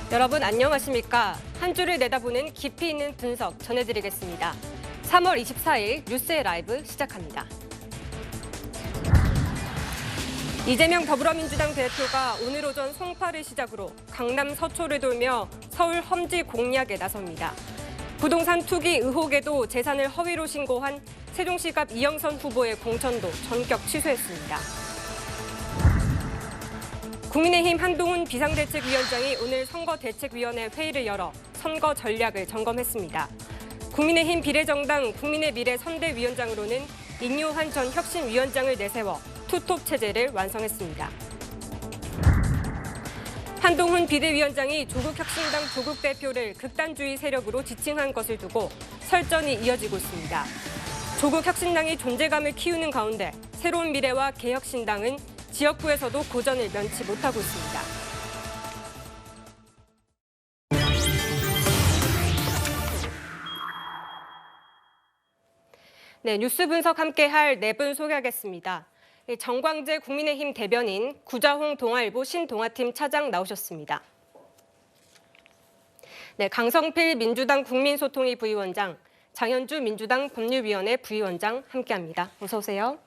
여러분 안녕하십니까? 한 주를 내다보는 깊이 있는 분석 전해드리겠습니다. 3월 24일 뉴스의 라이브 시작합니다. 이재명 더불어민주당 대표가 오늘 오전 송파를 시작으로 강남 서초를 돌며 서울 험지 공략에 나섭니다. 부동산 투기 의혹에도 재산을 허위로 신고한 세종시갑 이영선 후보의 공천도 전격 취소했습니다. 국민의힘 한동훈 비상대책위원장이 오늘 선거대책위원회 회의를 열어 선거 전략을 점검했습니다. 국민의힘 비례정당 국민의미래 선대위원장으로는 인요한 전 혁신위원장을 내세워 투톱 체제를 완성했습니다. 한동훈 비대위원장이 조국혁신당 조국 대표를 극단주의 세력으로 지칭한 것을 두고 설전이 이어지고 있습니다. 조국혁신당이 존재감을 키우는 가운데 새로운 미래와 개혁신당은 지역구에서도 고전을 면치 못하고 있습니다. 네, 뉴스 분석 함께할 네 분 소개하겠습니다. 정광재 국민의힘 대변인, 구자홍 동아일보 신동아팀 차장 나오셨습니다. 네, 강성필 민주당 국민소통위 부위원장, 장현주 민주당 법률위원회 부위원장 함께합니다. 어서 오세요.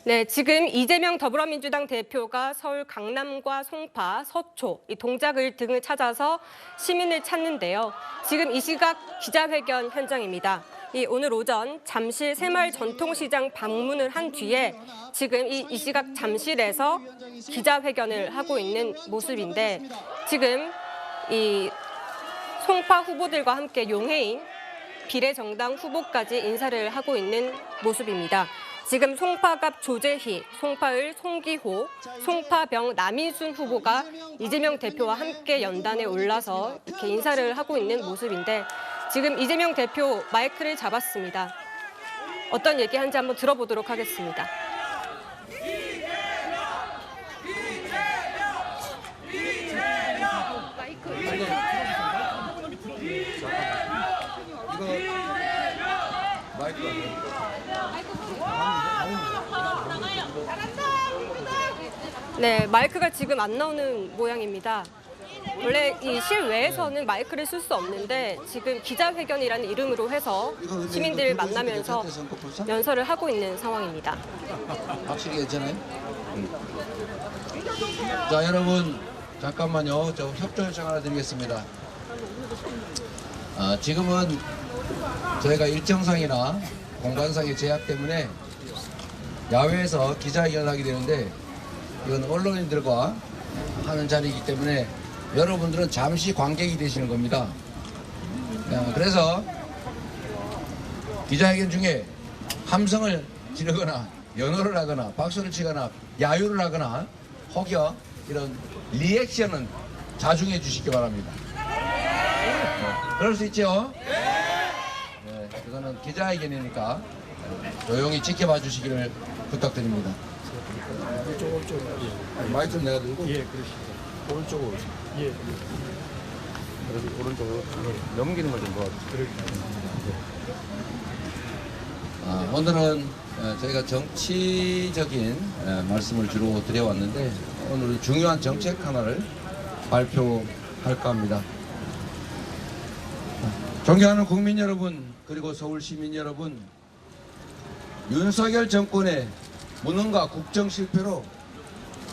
네, 지금 이재명 더불어민주당 대표가 서울 강남과 송파, 서초, 이 동작을 등을 찾아서 시민을 찾는데요. 지금 이 시각 기자회견 현장입니다. 오늘 오전 잠실 새마을 전통시장 방문을 한 뒤에 지금 이 시각 잠실에서 기자회견을 하고 있는 모습인데 지금 이 송파 후보들과 함께 용해인 비례정당 후보까지 인사를 하고 있는 모습입니다. 지금 송파갑 조재희, 송파을 송기호, 송파병 남인순 후보가 이재명 대표와 함께 연단에 올라서 이렇게 인사를 하고 있는 모습인데 지금 이재명 대표 마이크를 잡았습니다. 어떤 얘기하는지 한번 들어보도록 하겠습니다. 네, 마이크가 지금 안 나오는 모양입니다. 원래 이 실외에서는 마이크를 쓸 수 없는데 지금 기자회견이라는 이름으로 해서 시민들 만나면서 연설을 하고 있는 상황입니다. 확실히 괜찮아요? 자, 여러분 잠깐만요. 저 협조 요청 하나 드리겠습니다. 지금은 저희가 일정상이나 공간상의 제약 때문에 야외에서 기자회견을 하게 되는데 이건 언론인들과 하는 자리이기 때문에 여러분들은 잠시 관객이 되시는 겁니다. 그래서 기자회견 중에 함성을 지르거나 연호를 하거나 박수를 치거나 야유를 하거나 혹여 이런 리액션은 자중해 주시기 바랍니다. 그럴 수 있죠? 네, 이거는 기자회견이니까 조용히 지켜봐 주시기를 부탁드립니다. 마이크 좀 내가 들고. 예, 그러시죠. 오른쪽으로 오세요. 예. 그래서 오른쪽으로 넘기는 걸 좀 도와주세요. 오늘은 저희가 정치적인 말씀을 주로 드려왔는데 오늘은 중요한 정책 하나를 발표할까 합니다. 존경하는 국민 여러분 그리고 서울 시민 여러분, 윤석열 정권의 무능과 국정 실패로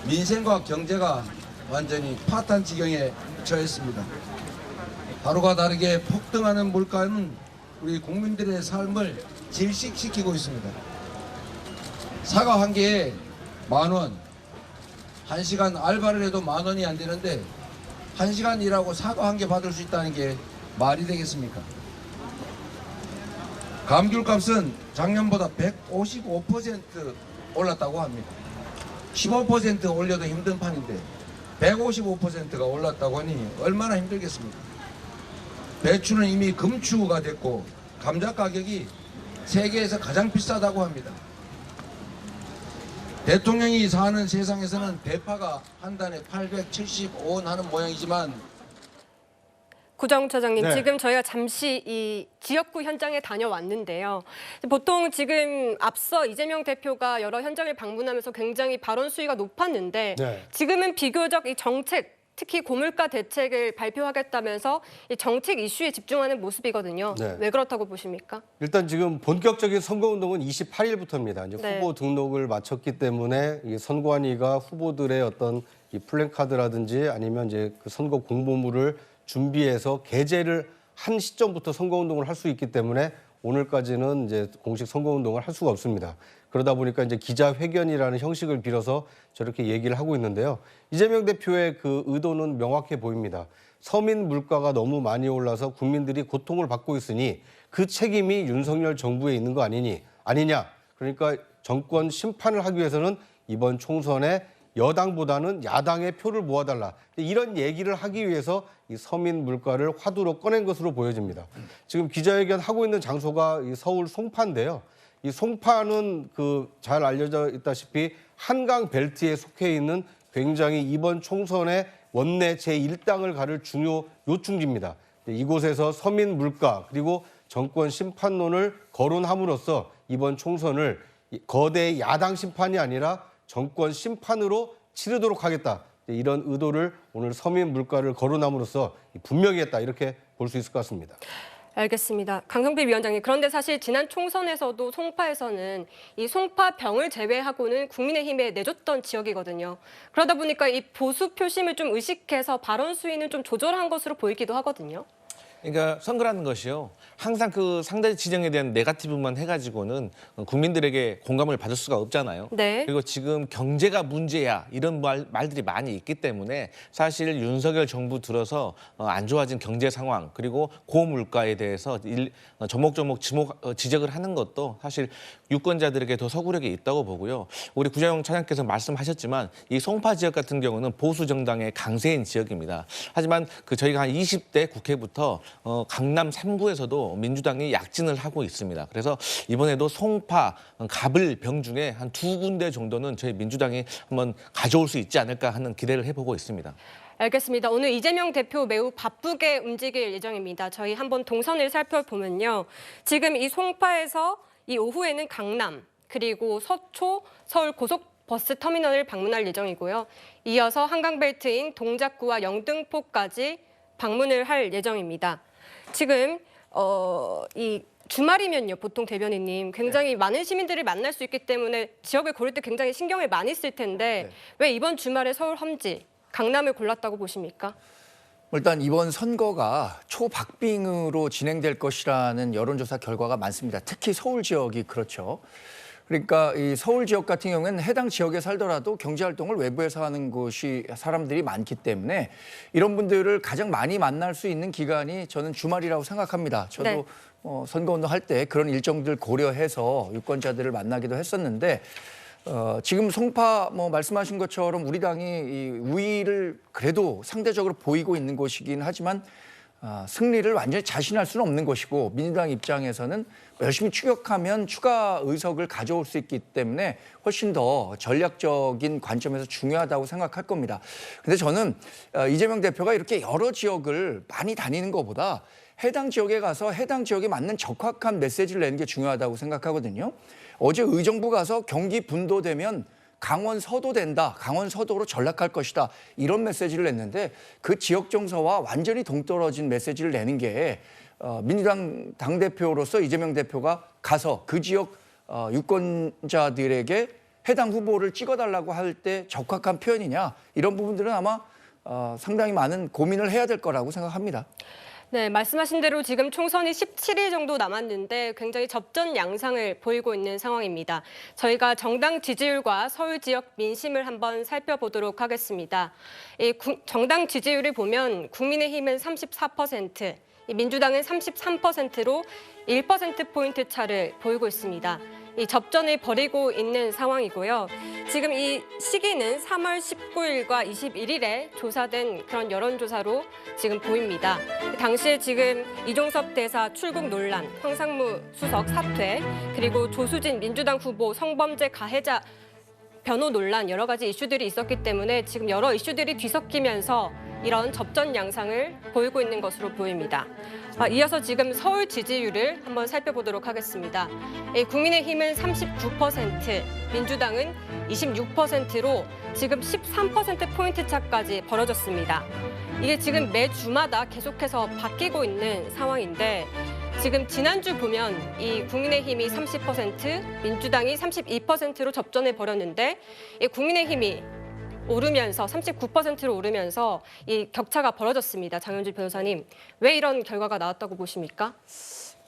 민생과 경제가 완전히 파탄 지경에 처했습니다. 하루가 다르게 폭등하는 물가는 우리 국민들의 삶을 질식시키고 있습니다. 사과 한 개에 10,000원, 1시간 알바를 해도 10,000원이 안 되는데 1시간 일하고 사과 한 개 받을 수 있다는 게 말이 되겠습니까? 감귤값은 작년보다 155% 올랐다고 합니다. 15% 올려도 힘든 판인데 155%가 올랐다고 하니 얼마나 힘들겠습니까? 배추는 이미 금추가 됐고 감자 가격이 세계에서 가장 비싸다고 합니다. 대통령이 사는 세상에서는 대파가 한 단에 875원 하는 모양이지만 구정 차장님, 네. 지금 저희가 잠시 이 지역구 현장에 다녀왔는데요. 보통 지금 앞서 이재명 대표가 여러 현장을 방문하면서 굉장히 발언 수위가 높았는데 네. 지금은 비교적 이 정책, 특히 고물가 대책을 발표하겠다면서 이 정책 이슈에 집중하는 모습이거든요. 네. 왜 그렇다고 보십니까? 일단 지금 본격적인 선거운동은 28일부터입니다. 이제 네. 후보 등록을 마쳤기 때문에 이 선관위가 후보들의 어떤 이 플랜카드라든지 아니면 이제 그 선거 공보물을 준비해서 게재를 한 시점부터 선거운동을 할 수 있기 때문에 오늘까지는 이제 공식 선거운동을 할 수가 없습니다. 그러다 보니까 이제 기자회견이라는 형식을 빌어서 저렇게 얘기를 하고 있는데요. 이재명 대표의 그 의도는 명확해 보입니다. 서민 물가가 너무 많이 올라서 국민들이 고통을 받고 있으니 그 책임이 윤석열 정부에 있는 거 아니냐. 그러니까 정권 심판을 하기 위해서는 이번 총선에 여당보다는 야당의 표를 모아달라. 이런 얘기를 하기 위해서 이 서민 물가를 화두로 꺼낸 것으로 보여집니다. 지금 기자회견 하고 있는 장소가 이 서울 송파인데요. 이 송파는 그 잘 알려져 있다시피 한강 벨트에 속해 있는 굉장히 이번 총선의 원내 제1당을 가를 중요 요충지입니다. 이곳에서 서민 물가 그리고 정권 심판론을 거론함으로써 이번 총선을 거대 야당 심판이 아니라 정권 심판으로 치르도록 하겠다. 이런 의도를 오늘 서민 물가를 거론함으로써 분명히 했다. 이렇게 볼 수 있을 것 같습니다. 알겠습니다. 강성필 위원장님, 그런데 사실 지난 총선에서도 송파에서는 이 송파병을 제외하고는 국민의힘에 내줬던 지역이거든요. 그러다 보니까 이 보수 표심을 좀 의식해서 발언 수위는 좀 조절한 것으로 보이기도 하거든요. 그러니까 선거라는 것이요. 항상 그 상대 지정에 대한 네거티브만 해가지고는 국민들에게 공감을 받을 수가 없잖아요. 네. 그리고 지금 경제가 문제야 이런 말들이 많이 있기 때문에 사실 윤석열 정부 들어서 안 좋아진 경제 상황 그리고 고물가에 대해서 조목조목 지적을 하는 것도 사실 유권자들에게 더 서구력이 있다고 보고요. 우리 구자영 차장께서 말씀하셨지만 이 송파 지역 같은 경우는 보수 정당의 강세인 지역입니다. 하지만 그 저희가 한 20대 국회부터 강남 3구에서도 민주당이 약진을 하고 있습니다. 그래서 이번에도 송파, 갑을 병 중에 한 2군데 정도는 저희 민주당이 한번 가져올 수 있지 않을까 하는 기대를 해보고 있습니다. 알겠습니다. 오늘 이재명 대표 매우 바쁘게 움직일 예정입니다. 저희 한번 동선을 살펴보면요. 지금 이 송파에서 이 오후에는 강남, 그리고 서초, 서울 고속버스 터미널을 방문할 예정이고요. 이어서 한강벨트인 동작구와 영등포까지 방문을 할 예정입니다. 지금 이 주말이면요, 보통 대변인님 굉장히 많은 시민들을 만날 수 있기 때문에 지역을 고를 때 굉장히 신경을 많이 쓸 텐데 왜 이번 주말에 서울 험지, 강남을 골랐다고 보십니까? 일단 이번 선거가 초박빙으로 진행될 것이라는 여론조사 결과가 많습니다. 특히 서울 지역이 그렇죠. 그러니까 이 서울 지역 같은 경우에는 해당 지역에 살더라도 경제활동을 외부에서 하는 곳이 사람들이 많기 때문에 이런 분들을 가장 많이 만날 수 있는 기간이 저는 주말이라고 생각합니다. 저도 네. 선거운동 할 때 그런 일정들 고려해서 유권자들을 만나기도 했었는데 지금 송파 말씀하신 것처럼 우리 당이 이 우위를 그래도 상대적으로 보이고 있는 곳이긴 하지만 승리를 완전히 자신할 수는 없는 것이고 민주당 입장에서는 열심히 추격하면 추가 의석을 가져올 수 있기 때문에 훨씬 더 전략적인 관점에서 중요하다고 생각할 겁니다. 근데 저는 이재명 대표가 이렇게 여러 지역을 많이 다니는 것보다 해당 지역에 가서 해당 지역에 맞는 적확한 메시지를 내는 게 중요하다고 생각하거든요. 어제 의정부 가서 경기 분도되면 강원 서도 된다, 강원 서도로 전락할 것이다 이런 메시지를 냈는데 그 지역 정서와 완전히 동떨어진 메시지를 내는 게 민주당 당대표로서 이재명 대표가 가서 그 지역 유권자들에게 해당 후보를 찍어달라고 할 때 적확한 표현이냐 이런 부분들은 아마 상당히 많은 고민을 해야 될 거라고 생각합니다. 네, 말씀하신 대로 지금 총선이 17일 정도 남았는데 굉장히 접전 양상을 보이고 있는 상황입니다. 저희가 정당 지지율과 서울 지역 민심을 한번 살펴보도록 하겠습니다. 이 정당 지지율을 보면 국민의힘은 34%, 민주당은 33%로 1%포인트 차를 보이고 있습니다. 이 접전을 벌이고 있는 상황이고요. 지금 이 시기는 3월 19일과 21일에 조사된 그런 여론조사로 지금 보입니다. 당시에 지금 이종섭 대사 출국 논란, 황상무 수석 사퇴, 그리고 조수진 민주당 후보 성범죄 가해자 변호 논란 여러 가지 이슈들이 있었기 때문에 지금 여러 이슈들이 뒤섞이면서 이런 접전 양상을 보이고 있는 것으로 보입니다. 이어서 지금 서울 지지율을 한번 살펴보도록 하겠습니다. 국민의힘은 39%, 민주당은 26%로 지금 13%포인트 차까지 벌어졌습니다. 이게 지금 매 주마다 계속해서 바뀌고 있는 상황인데 지금 지난주 보면 이 국민의힘이 30%, 민주당이 32%로 접전을 벌였는데 이 국민의힘이 오르면서 39%로 오르면서 이 격차가 벌어졌습니다. 장현주 변호사님, 왜 이런 결과가 나왔다고 보십니까?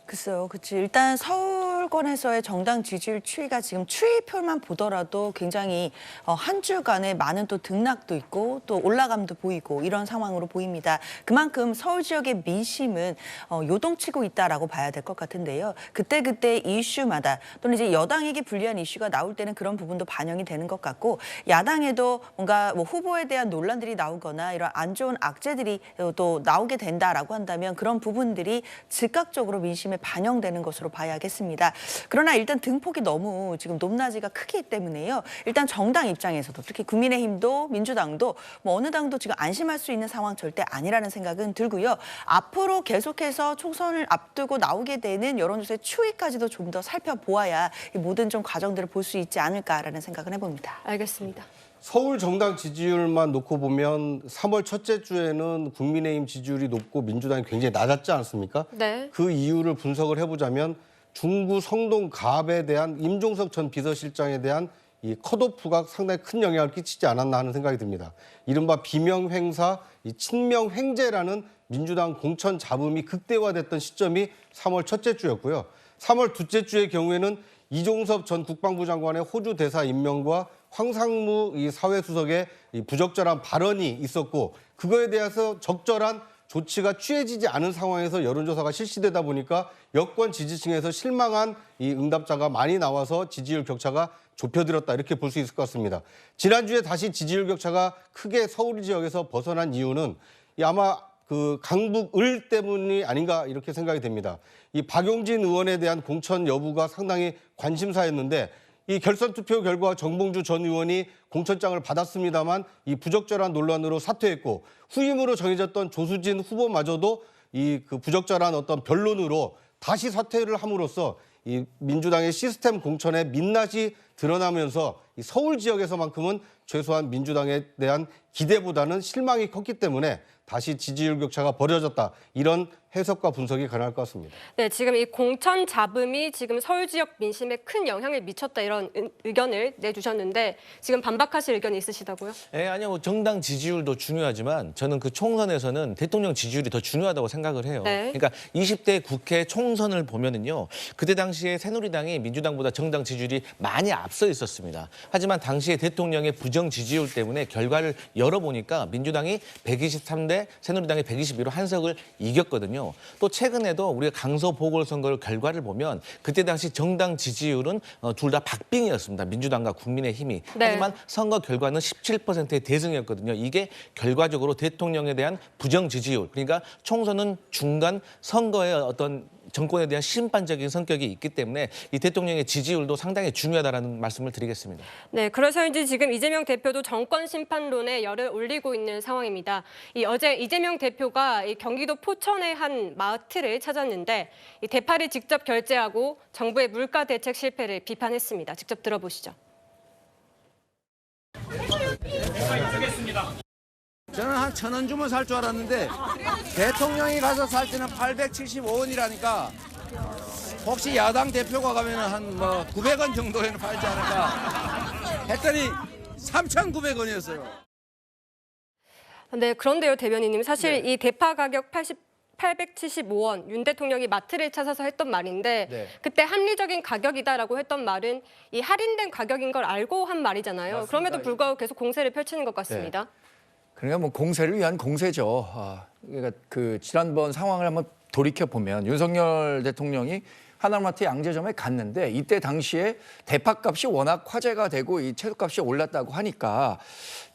글쎄요. 그치. 일단 서울권에서의 정당 지지율 추이가 지금 추이표만 보더라도 굉장히 한 주간에 많은 또 등락도 있고 또 올라감도 보이고 이런 상황으로 보입니다. 그만큼 서울 지역의 민심은 요동치고 있다라고 봐야 될 것 같은데요. 그때그때 이슈마다 또는 이제 여당에게 불리한 이슈가 나올 때는 그런 부분도 반영이 되는 것 같고 야당에도 뭔가 뭐 후보에 대한 논란들이 나오거나 이런 안 좋은 악재들이 또 나오게 된다라고 한다면 그런 부분들이 즉각적으로 민심에 반영되는 것으로 봐야겠습니다. 그러나 일단 등폭이 너무 지금 높낮이가 크기 때문에요. 일단 정당 입장에서도 특히 국민의힘도 민주당도 뭐 어느 당도 지금 안심할 수 있는 상황 절대 아니라는 생각은 들고요. 앞으로 계속해서 총선을 앞두고 나오게 되는 여론조사의 추이까지도 좀 더 살펴보아야 이 모든 좀 과정들을 볼 수 있지 않을까라는 생각을 해봅니다. 알겠습니다. 서울 정당 지지율만 놓고 보면 3월 첫째 주에는 국민의힘 지지율이 높고 민주당이 굉장히 낮았지 않습니까? 네. 그 이유를 분석을 해보자면 중구 성동 갑에 대한 임종석 전 비서실장에 대한 이 컷오프가 상당히 큰 영향을 끼치지 않았나 하는 생각이 듭니다. 이른바 비명횡사, 이 친명횡재라는 민주당 공천 잡음이 극대화됐던 시점이 3월 첫째 주였고요. 3월 둘째 주의 경우에는 이종섭 전 국방부 장관의 호주 대사 임명과 황상무 이 사회수석의 이 부적절한 발언이 있었고 그거에 대해서 적절한 조치가 취해지지 않은 상황에서 여론조사가 실시되다 보니까 여권 지지층에서 실망한 이 응답자가 많이 나와서 지지율 격차가 좁혀들었다 이렇게 볼 수 있을 것 같습니다. 지난주에 다시 지지율 격차가 크게 서울 지역에서 벗어난 이유는 아마 그 강북을 때문이 아닌가 이렇게 생각이 됩니다. 이 박용진 의원에 대한 공천 여부가 상당히 관심사였는데 이 결선 투표 결과 정봉주 전 의원이 공천장을 받았습니다만 이 부적절한 논란으로 사퇴했고 후임으로 정해졌던 조수진 후보마저도 이 그 부적절한 어떤 변론으로 다시 사퇴를 함으로써 이 민주당의 시스템 공천의 민낯이 드러나면서 이 서울 지역에서만큼은 최소한 민주당에 대한 기대보다는 실망이 컸기 때문에 다시 지지율 격차가 벌어졌다. 이런 해석과 분석이 가능할 것 같습니다. 네, 지금 이 공천 잡음이 지금 서울 지역 민심에 큰 영향을 미쳤다 이런 의견을 내주셨는데 지금 반박하실 의견이 있으시다고요? 아니요. 정당 지지율도 중요하지만 저는 그 총선에서는 대통령 지지율이 더 중요하다고 생각을 해요. 네. 그러니까 20대 국회 총선을 보면은요. 그때 당시에 새누리당이 민주당보다 정당 지지율이 많이 앞서 있었습니다. 하지만 당시에 대통령의 부정 지지율 때문에 결과를 열어보니까 민주당이 123대 새누리당이 122로 한석을 이겼거든요. 또 최근에도 우리가 강서 보궐선거 결과를 보면 그때 당시 정당 지지율은 둘 다 박빙이었습니다. 민주당과 국민의힘이. 네. 하지만 선거 결과는 17%의 대승이었거든요. 이게 결과적으로 대통령에 대한 부정 지지율. 그러니까 총선은 중간 선거의 어떤 정권에 대한 심판적인 성격이 있기 때문에 이 대통령의 지지율도 상당히 중요하다는 말씀을 드리겠습니다. 네, 그래서인지 지금 이재명 대표도 정권 심판론에 열을 올리고 있는 상황입니다. 어제 이재명 대표가 이 경기도 포천의 한 마트를 찾았는데 이 대파를 직접 결제하고 정부의 물가 대책 실패를 비판했습니다. 직접 들어보시죠. 저는 한 1,000원 주면 살 줄 알았는데 대통령이 가서 살 때는 875원이라니까 혹시 야당 대표가 가면 한 900원 정도에는 팔지 않을까 했더니 3,900원이었어요. 네, 그런데요, 대변인님. 사실 이 대파 가격 875원, 윤 대통령이 마트를 찾아서 했던 말인데 네. 그때 합리적인 가격이다라고 했던 말은 이 할인된 가격인 걸 알고 한 말이잖아요. 맞습니다. 그럼에도 불구하고 계속 공세를 펼치는 것 같습니다. 그러니까 뭐 공세를 위한 공세죠. 그러니까 그 지난번 상황을 한번 돌이켜 보면 윤석열 대통령이 하나마트 양재점에 갔는데 이때 당시에 대파값이 워낙 화제가 되고 이 채소값이 올랐다고 하니까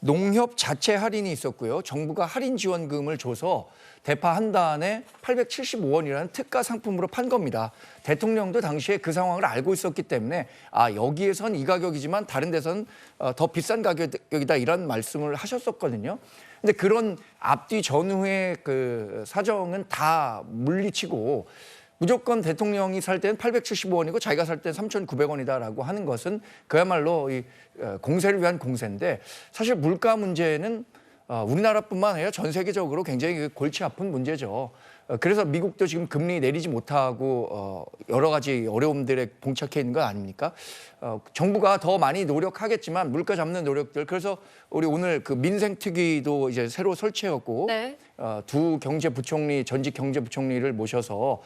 농협 자체 할인이 있었고요. 정부가 할인 지원금을 줘서 대파 한 단에 875원이라는 특가 상품으로 판 겁니다. 대통령도 당시에 그 상황을 알고 있었기 때문에 여기에선 이 가격이지만 다른 데선 더 비싼 가격이다 이런 말씀을 하셨었거든요. 근데 그런 앞뒤 전후의 그 사정은 다 물리치고 무조건 대통령이 살 때는 875원이고 자기가 살 때는 3,900원이다라고 하는 것은 그야말로 이 공세를 위한 공세인데 사실 물가 문제는 우리나라뿐만 아니라 전 세계적으로 굉장히 골치 아픈 문제죠. 그래서 미국도 지금 금리 내리지 못하고 여러 가지 어려움들에 봉착해 있는 거 아닙니까? 정부가 더 많이 노력하겠지만 물가 잡는 노력들. 그래서 우리 오늘 그 민생특위도 이제 새로 설치했고 네. 두 경제부총리, 전직 경제부총리를 모셔서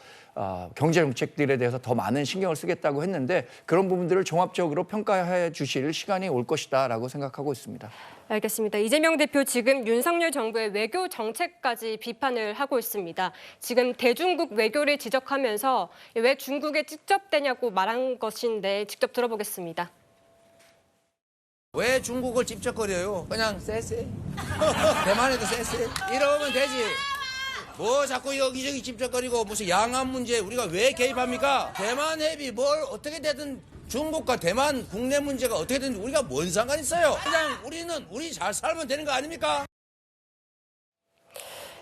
경제 정책들에 대해서 더 많은 신경을 쓰겠다고 했는데 그런 부분들을 종합적으로 평가해 주실 시간이 올 것이다라고 생각하고 있습니다. 알겠습니다. 이재명 대표 지금 윤석열 정부의 외교 정책까지 비판을 하고 있습니다. 지금 대중국 외교를 지적하면서 왜 중국에 직접되냐고 말한 것인데 직접 들어보겠습니다. 왜 중국을 찝쩍거려요? 그냥 쎄쎄. 대만에도 쎄쎄. 이러면 되지. 뭐 자꾸 여기저기 찝쩍거리고 무슨 양안 문제 우리가 왜 개입합니까? 대만 해비 뭘 어떻게 되든 중국과 대만 국내 문제가 어떻게든 우리가 뭔 상관 있어요? 그냥 우리 잘 살면 되는 거 아닙니까?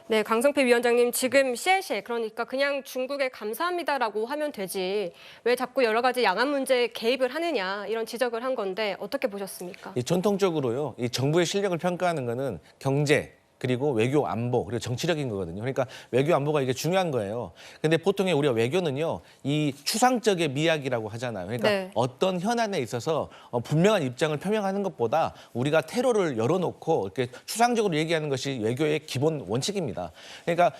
네, 강성필 위원장님 지금 셰셰 그러니까 그냥 중국에 감사합니다라고 하면 되지 왜 자꾸 여러 가지 양안 문제에 개입을 하느냐 이런 지적을 한 건데 어떻게 보셨습니까? 전통적으로요, 이 정부의 실력을 평가하는 거는 경제, 그리고 외교 안보, 그리고 정치력인 거거든요. 그러니까 외교 안보가 이게 중요한 거예요. 근데 보통의 우리가 외교는요, 이 추상적의 미학이라고 하잖아요. 그러니까 네. 어떤 현안에 있어서 분명한 입장을 표명하는 것보다 우리가 테러를 열어놓고 이렇게 추상적으로 얘기하는 것이 외교의 기본 원칙입니다. 그러니까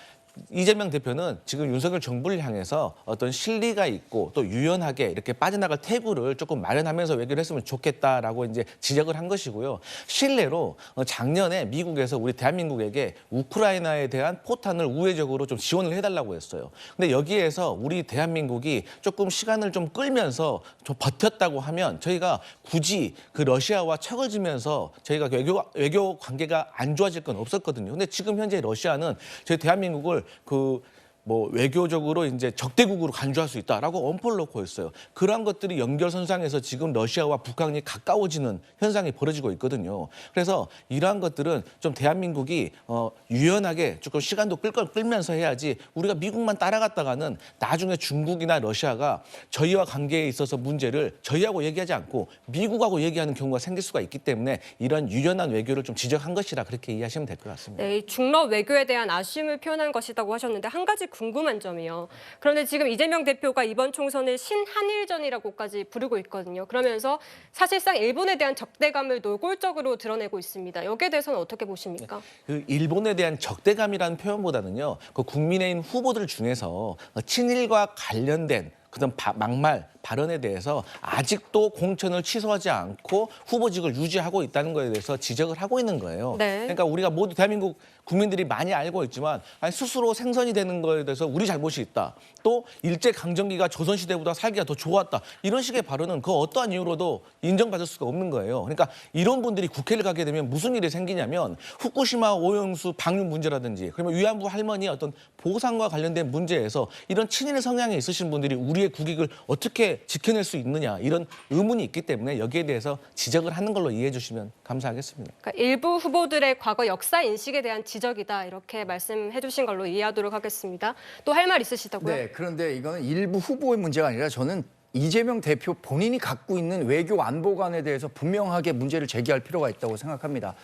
이재명 대표는 지금 윤석열 정부를 향해서 어떤 실리가 있고 또 유연하게 이렇게 빠져나갈 태구를 조금 마련하면서 외교를 했으면 좋겠다라고 이제 지적을 한 것이고요. 실례로 작년에 미국에서 우리 대한민국에게 우크라이나에 대한 포탄을 우회적으로 좀 지원을 해달라고 했어요. 근데 여기에서 우리 대한민국이 조금 시간을 좀 끌면서 좀 버텼다고 하면 저희가 굳이 그 러시아와 척을 지면서 저희가 외교 관계가 안 좋아질 건 없었거든요. 근데 지금 현재 러시아는 저희 대한민국을 외교적으로 이제 적대국으로 간주할 수 있다라고 엄포를 놓고 있어요. 그러한 것들이 연결선상에서 지금 러시아와 북한이 가까워지는 현상이 벌어지고 있거든요. 그래서 이러한 것들은 좀 대한민국이 유연하게 조금 시간도 끌면서 해야지 우리가 미국만 따라갔다가는 나중에 중국이나 러시아가 저희와 관계에 있어서 문제를 저희하고 얘기하지 않고 미국하고 얘기하는 경우가 생길 수가 있기 때문에 이런 유연한 외교를 좀 지적한 것이라 그렇게 이해하시면 될 것 같습니다. 네, 이 중러 외교에 대한 아쉬움을 표현한 것이라고 하셨는데 한 가지 궁금한 점이요. 그런데 지금 이재명 대표가 이번 총선을 신한일전이라고까지 부르고 있거든요. 그러면서 사실상 일본에 대한 적대감을 노골적으로 드러내고 있습니다. 여기에 대해서는 어떻게 보십니까? 그 일본에 대한 적대감이라는 표현보다는요, 그 국민의힘 후보들 중에서 친일과 관련된 그런 막말 발언에 대해서 아직도 공천을 취소하지 않고 후보직을 유지하고 있다는 것에 대해서 지적을 하고 있는 거예요. 네. 그러니까 우리가 모두 대한민국 국민들이 많이 알고 있지만 스스로 생선이 되는 것에 대해서 우리 잘못이 있다. 또 일제강점기가 조선시대보다 살기가 더 좋았다. 이런 식의 발언은 그 어떠한 이유로도 인정받을 수가 없는 거예요. 그러니까 이런 분들이 국회를 가게 되면 무슨 일이 생기냐면 후쿠시마 오염수 방류 문제라든지 그러면 위안부 할머니의 어떤 보상과 관련된 문제에서 이런 친일 성향이 있으신 분들이 우리의 국익을 어떻게 지켜낼 수 있느냐 이런 의문이 있기 때문에 여기에 대해서 지적을 하는 걸로 이해해 주시면 감사하겠습니다. 그러니까 일부 후보들의 과거 역사 인식에 대한 지적이다 이렇게 말씀해 주신 걸로 이해하도록 하겠습니다. 또 할 말 있으시다고요? 네, 그런데 이거는 일부 후보의 문제가 아니라 저는 이재명 대표 본인이 갖고 있는 외교 안보관에 대해서 분명하게 문제를 제기할 필요가 있다고 생각합니다.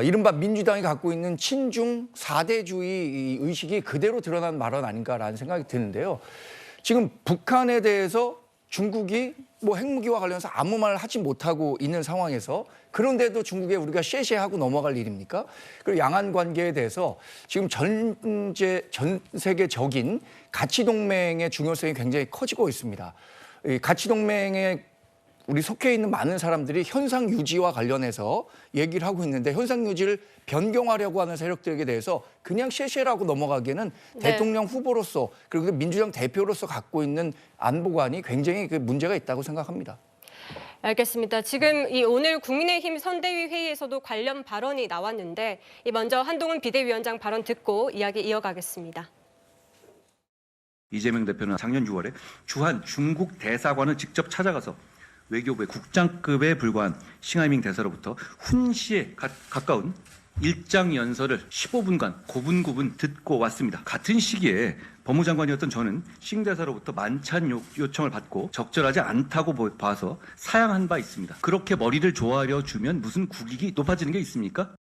이른바 민주당이 갖고 있는 친중 4대주의 의식이 그대로 드러난 발언 아닌가라는 생각이 드는데요. 지금 북한에 대해서 중국이 핵무기와 관련해서 아무 말 하지 못하고 있는 상황에서 그런데도 중국에 우리가 쉐쉐하고 넘어갈 일입니까? 그리고 양안 관계에 대해서 지금 전 세계적인 가치동맹의 중요성이 굉장히 커지고 있습니다. 이 가치동맹의 우리 속해 있는 많은 사람들이 현상 유지와 관련해서 얘기를 하고 있는데 현상 유지를 변경하려고 하는 세력들에 대해서 그냥 쉐쉐라고 넘어가기에는 네. 대통령 후보로서 그리고 민주당 대표로서 갖고 있는 안보관이 굉장히 그 문제가 있다고 생각합니다. 알겠습니다. 지금 이 오늘 국민의힘 선대위 회의에서도 관련 발언이 나왔는데 먼저 한동훈 비대위원장 발언 듣고 이야기 이어가겠습니다. 이재명 대표는 작년 6월에 주한 중국 대사관을 직접 찾아가서 외교부의 국장급에 불과한 싱하이밍 대사로부터 훈시에 가까운 일장 연설을 15분간 고분고분 듣고 왔습니다. 같은 시기에 법무장관이었던 저는 싱 대사로부터 만찬 요청을 받고 적절하지 않다고 봐서 사양한 바 있습니다. 그렇게 머리를 조아려 주면 무슨 국익이 높아지는 게 있습니까?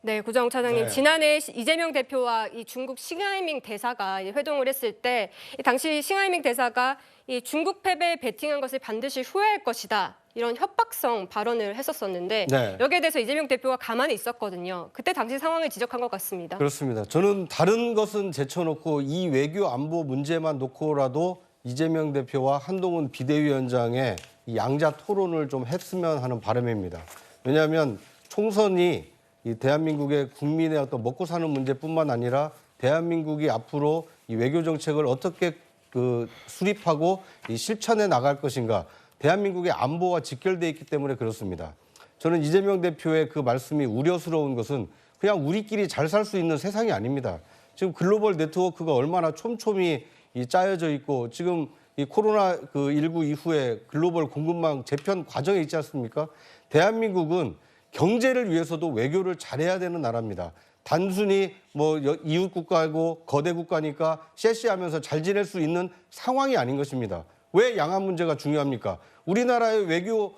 네, 구정 차장님. 네. 지난해 이재명 대표와 이 중국 싱하이밍 대사가 회동을 했을 때 당시 싱하이밍 대사가 이 중국 패배에 베팅한 것을 반드시 후회할 것이다. 이런 협박성 발언을 했었었는데 네. 여기에 대해서 이재명 대표가 가만히 있었거든요. 그때 당시 상황을 지적한 것 같습니다. 그렇습니다. 저는 다른 것은 제쳐놓고 이 외교 안보 문제만 놓고라도 이재명 대표와 한동훈 비대위원장의 이 양자 토론을 좀 했으면 하는 바람입니다. 왜냐하면 총선이 이 대한민국의 국민의 어떤 먹고 사는 문제뿐만 아니라 대한민국이 앞으로 이 외교 정책을 어떻게 수립하고 이 실천해 나갈 것인가, 대한민국의 안보와 직결돼 있기 때문에 그렇습니다. 저는 이재명 대표의 그 말씀이 우려스러운 것은 그냥 우리끼리 잘 살 수 있는 세상이 아닙니다. 지금 글로벌 네트워크가 얼마나 촘촘히 짜여져 있고 지금 이 코로나19 이후에 글로벌 공급망 재편 과정에 있지 않습니까? 대한민국은 경제를 위해서도 외교를 잘해야 되는 나라입니다. 단순히 뭐 이웃 국가고 거대 국가니까 쎄쎄하면서 잘 지낼 수 있는 상황이 아닌 것입니다. 왜 양안 문제가 중요합니까? 우리나라의 외교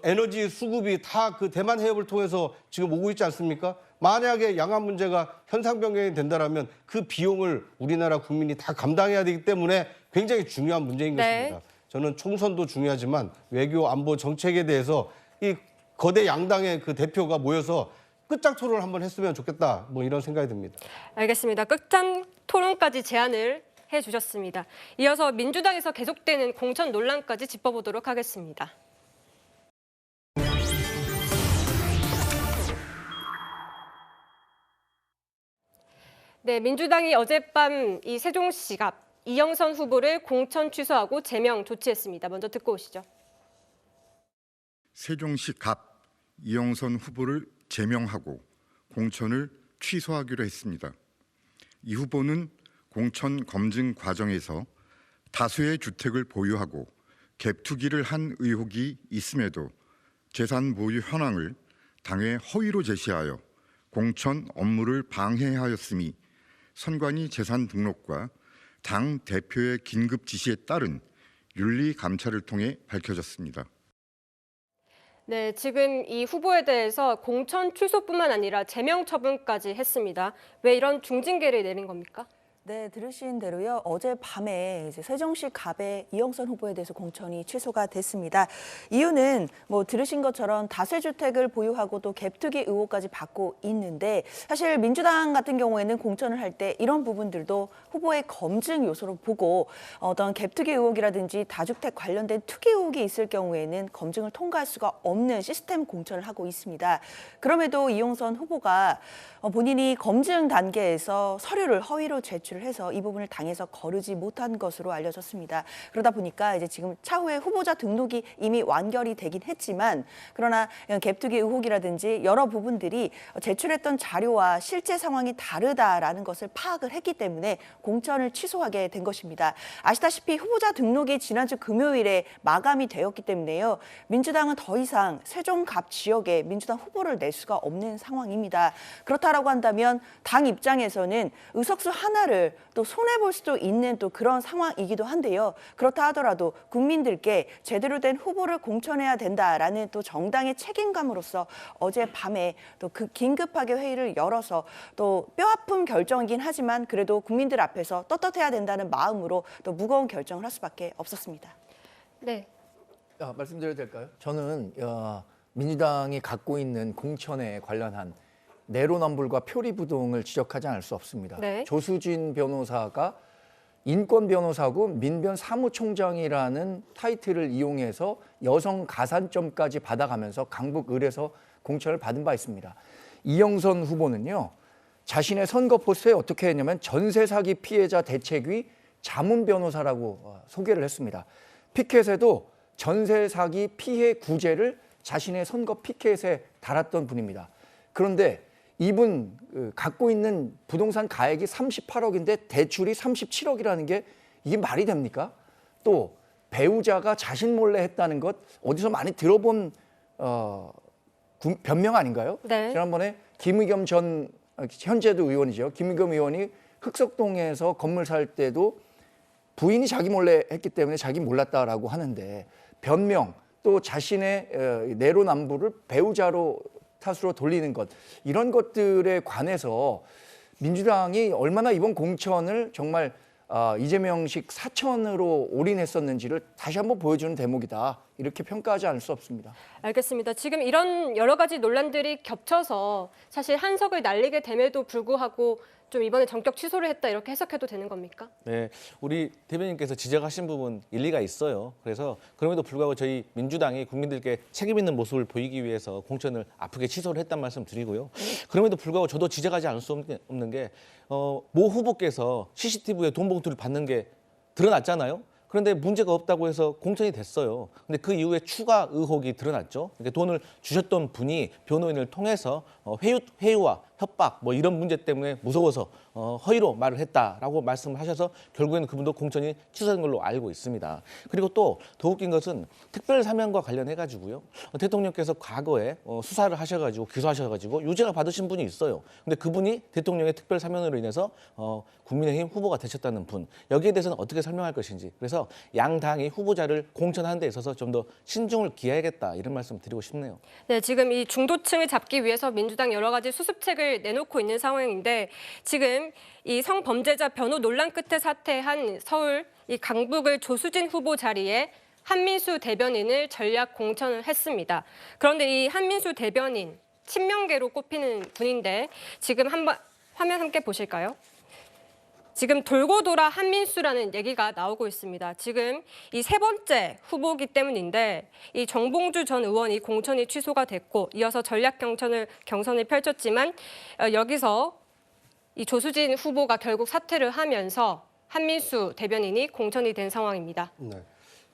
에너지 수급이 다 그 대만 해협을 통해서 지금 오고 있지 않습니까? 만약에 양안 문제가 현상 변경이 된다라면 그 비용을 우리나라 국민이 다 감당해야 되기 때문에 굉장히 중요한 문제인 것입니다. 저는 총선도 중요하지만 외교 안보 정책에 대해서 이 거대 양당의 그 대표가 모여서 끝장 토론을 한번 했으면 좋겠다. 뭐 이런 생각이 듭니다. 알겠습니다. 끝장 토론까지 제안을 해주셨습니다. 이어서 민주당에서 계속되는 공천 논란까지 짚어보도록 하겠습니다. 네, 민주당이 어젯밤 이 세종시 앞 이영선 후보를 공천 취소하고 제명 조치했습니다. 먼저 듣고 오시죠. 세종시 갑 이영선 후보를 제명하고 공천을 취소하기로 했습니다. 이 후보는 공천 검증 과정에서 다수의 주택을 보유하고 갭 투기를 한 의혹이 있음에도 재산 보유 현황을 당에 허위로 제시하여 공천 업무를 방해하였음이 선관위 재산 등록과 당 대표의 긴급 지시에 따른 윤리 감찰을 통해 밝혀졌습니다. 네, 지금 이 후보에 대해서 공천 취소뿐만 아니라 제명 처분까지 했습니다. 왜 이런 중징계를 내린 겁니까? 네, 들으신 대로요. 어젯밤에 이제 세종시 갑의 이영선 후보에 대해서 공천이 취소가 됐습니다. 이유는 뭐 들으신 것처럼 다세주택을 보유하고 또 갭투기 의혹까지 받고 있는데 사실 민주당 같은 경우에는 공천을 할 때 이런 부분들도 후보의 검증 요소로 보고 어떤 갭투기 의혹이라든지 다주택 관련된 투기 의혹이 있을 경우에는 검증을 통과할 수가 없는 시스템 공천을 하고 있습니다. 그럼에도 이영선 후보가 본인이 검증 단계에서 서류를 허위로 제출을 해서 이 부분을 당에서 거르지 못한 것으로 알려졌습니다. 그러다 보니까 이제 지금 차후에 후보자 등록이 이미 완결이 되긴 했지만 그러나 갭투기 의혹이라든지 여러 부분들이 제출했던 자료와 실제 상황이 다르다라는 것을 파악을 했기 때문에 공천을 취소하게 된 것입니다. 아시다시피 후보자 등록이 지난주 금요일에 마감이 되었기 때문에요. 민주당은 더 이상 세종갑 지역에 민주당 후보를 낼 수가 없는 상황입니다. 그렇다라고 한다면 당 입장에서는 의석수 하나를 또 손해볼 수도 있는 또 그런 상황이기도 한데요. 그렇다 하더라도 국민들께 제대로 된 후보를 공천해야 된다라는 또 정당의 책임감으로서 어젯밤에 또 그 긴급하게 회의를 열어서 또 뼈아픈 결정이긴 하지만 그래도 국민들 앞에서 떳떳해야 된다는 마음으로 또 무거운 결정을 할 수밖에 없었습니다. 네. 말씀드려도 될까요? 저는 민주당이 갖고 있는 공천에 관련한 내로남불과 표리부동을 지적하지 않을 수 없습니다. 네. 조수진 변호사가 인권 변호사고 민변 사무총장이라는 타이틀을 이용해서 여성 가산점까지 받아가면서 강북 을에서 공천을 받은 바 있습니다. 이영선 후보는요, 자신의 선거 포스터에 어떻게 했냐면 전세 사기 피해자 대책위 자문 변호사라고 소개를 했습니다. 피켓에도 전세 사기 피해 구제를 자신의 선거 피켓에 달았던 분입니다. 그런데 이분 갖고 있는 부동산 가액이 38억인데 대출이 37억이라는 게 이게 말이 됩니까? 또 배우자가 자신 몰래 했다는 것 어디서 많이 들어본 변명 아닌가요? 네. 지난번에 김의겸 전 현재도 의원이죠. 김의겸 의원이 흑석동에서 건물 살 때도 부인이 자기 몰래 했기 때문에 자기 몰랐다라고 하는데 변명 또 자신의 내로남불을 배우자로 탓으로 돌리는 것 이런 것들에 관해서 민주당이 얼마나 이번 공천을 정말 이재명식 사천으로 올인했었는지를 다시 한번 보여주는 대목이다. 이렇게 평가하지 않을 수 없습니다. 알겠습니다. 지금 이런 여러 가지 논란들이 겹쳐서 사실 한석을 날리게 됨에도 불구하고 좀 이번에 전격 취소를 했다 이렇게 해석해도 되는 겁니까? 네, 우리 대변인께서 지적하신 부분 일리가 있어요. 그래서 그럼에도 불구하고 저희 민주당이 국민들께 책임 있는 모습을 보이기 위해서 공천을 아프게 취소를 했단 말씀 드리고요. 그럼에도 불구하고 저도 지적하지 않을 수 없는 게 모 후보께서 CCTV에 돈 봉투를 받는 게 드러났잖아요. 그런데 문제가 없다고 해서 공천이 됐어요. 근데 그 이후에 추가 의혹이 드러났죠. 그러니까 돈을 주셨던 분이 변호인을 통해서 회유와 협박 뭐 이런 문제 때문에 무서워서 허위로 말을 했다라고 말씀을 하셔서 결국에는 그분도 공천이 취소된 걸로 알고 있습니다. 그리고 또 더 웃긴 것은 특별 사면과 관련해 가지고요. 대통령께서 과거에 수사를 하셔가지고 기소하셔가지고 유죄가 받으신 분이 있어요. 근데 그분이 대통령의 특별 사면으로 인해서 국민의힘 후보가 되셨다는 분 여기에 대해서는 어떻게 설명할 것인지 그래서 양 당이 후보자를 공천하는 데 있어서 좀 더 신중을 기해야겠다 이런 말씀 드리고 싶네요. 네, 지금 이 중도층을 잡기 위해서 민주당 여러 가지 수습책을 내놓고 있는 상황인데 지금 이 성범죄자 변호 논란 끝에 사퇴한 서울 이 강북을 조수진 후보 자리에 한민수 대변인을 전략 공천을 했습니다. 그런데 이 한민수 대변인 친명계로 꼽히는 분인데 지금 한번 화면 함께 보실까요? 지금 돌고 돌아 한민수라는 얘기가 나오고 있습니다. 지금 이 세 번째 후보기 때문인데 이 정봉주 전 의원이 공천이 취소가 됐고 이어서 전략 경선을 펼쳤지만 여기서 이 조수진 후보가 결국 사퇴를 하면서 한민수 대변인이 공천이 된 상황입니다. 네.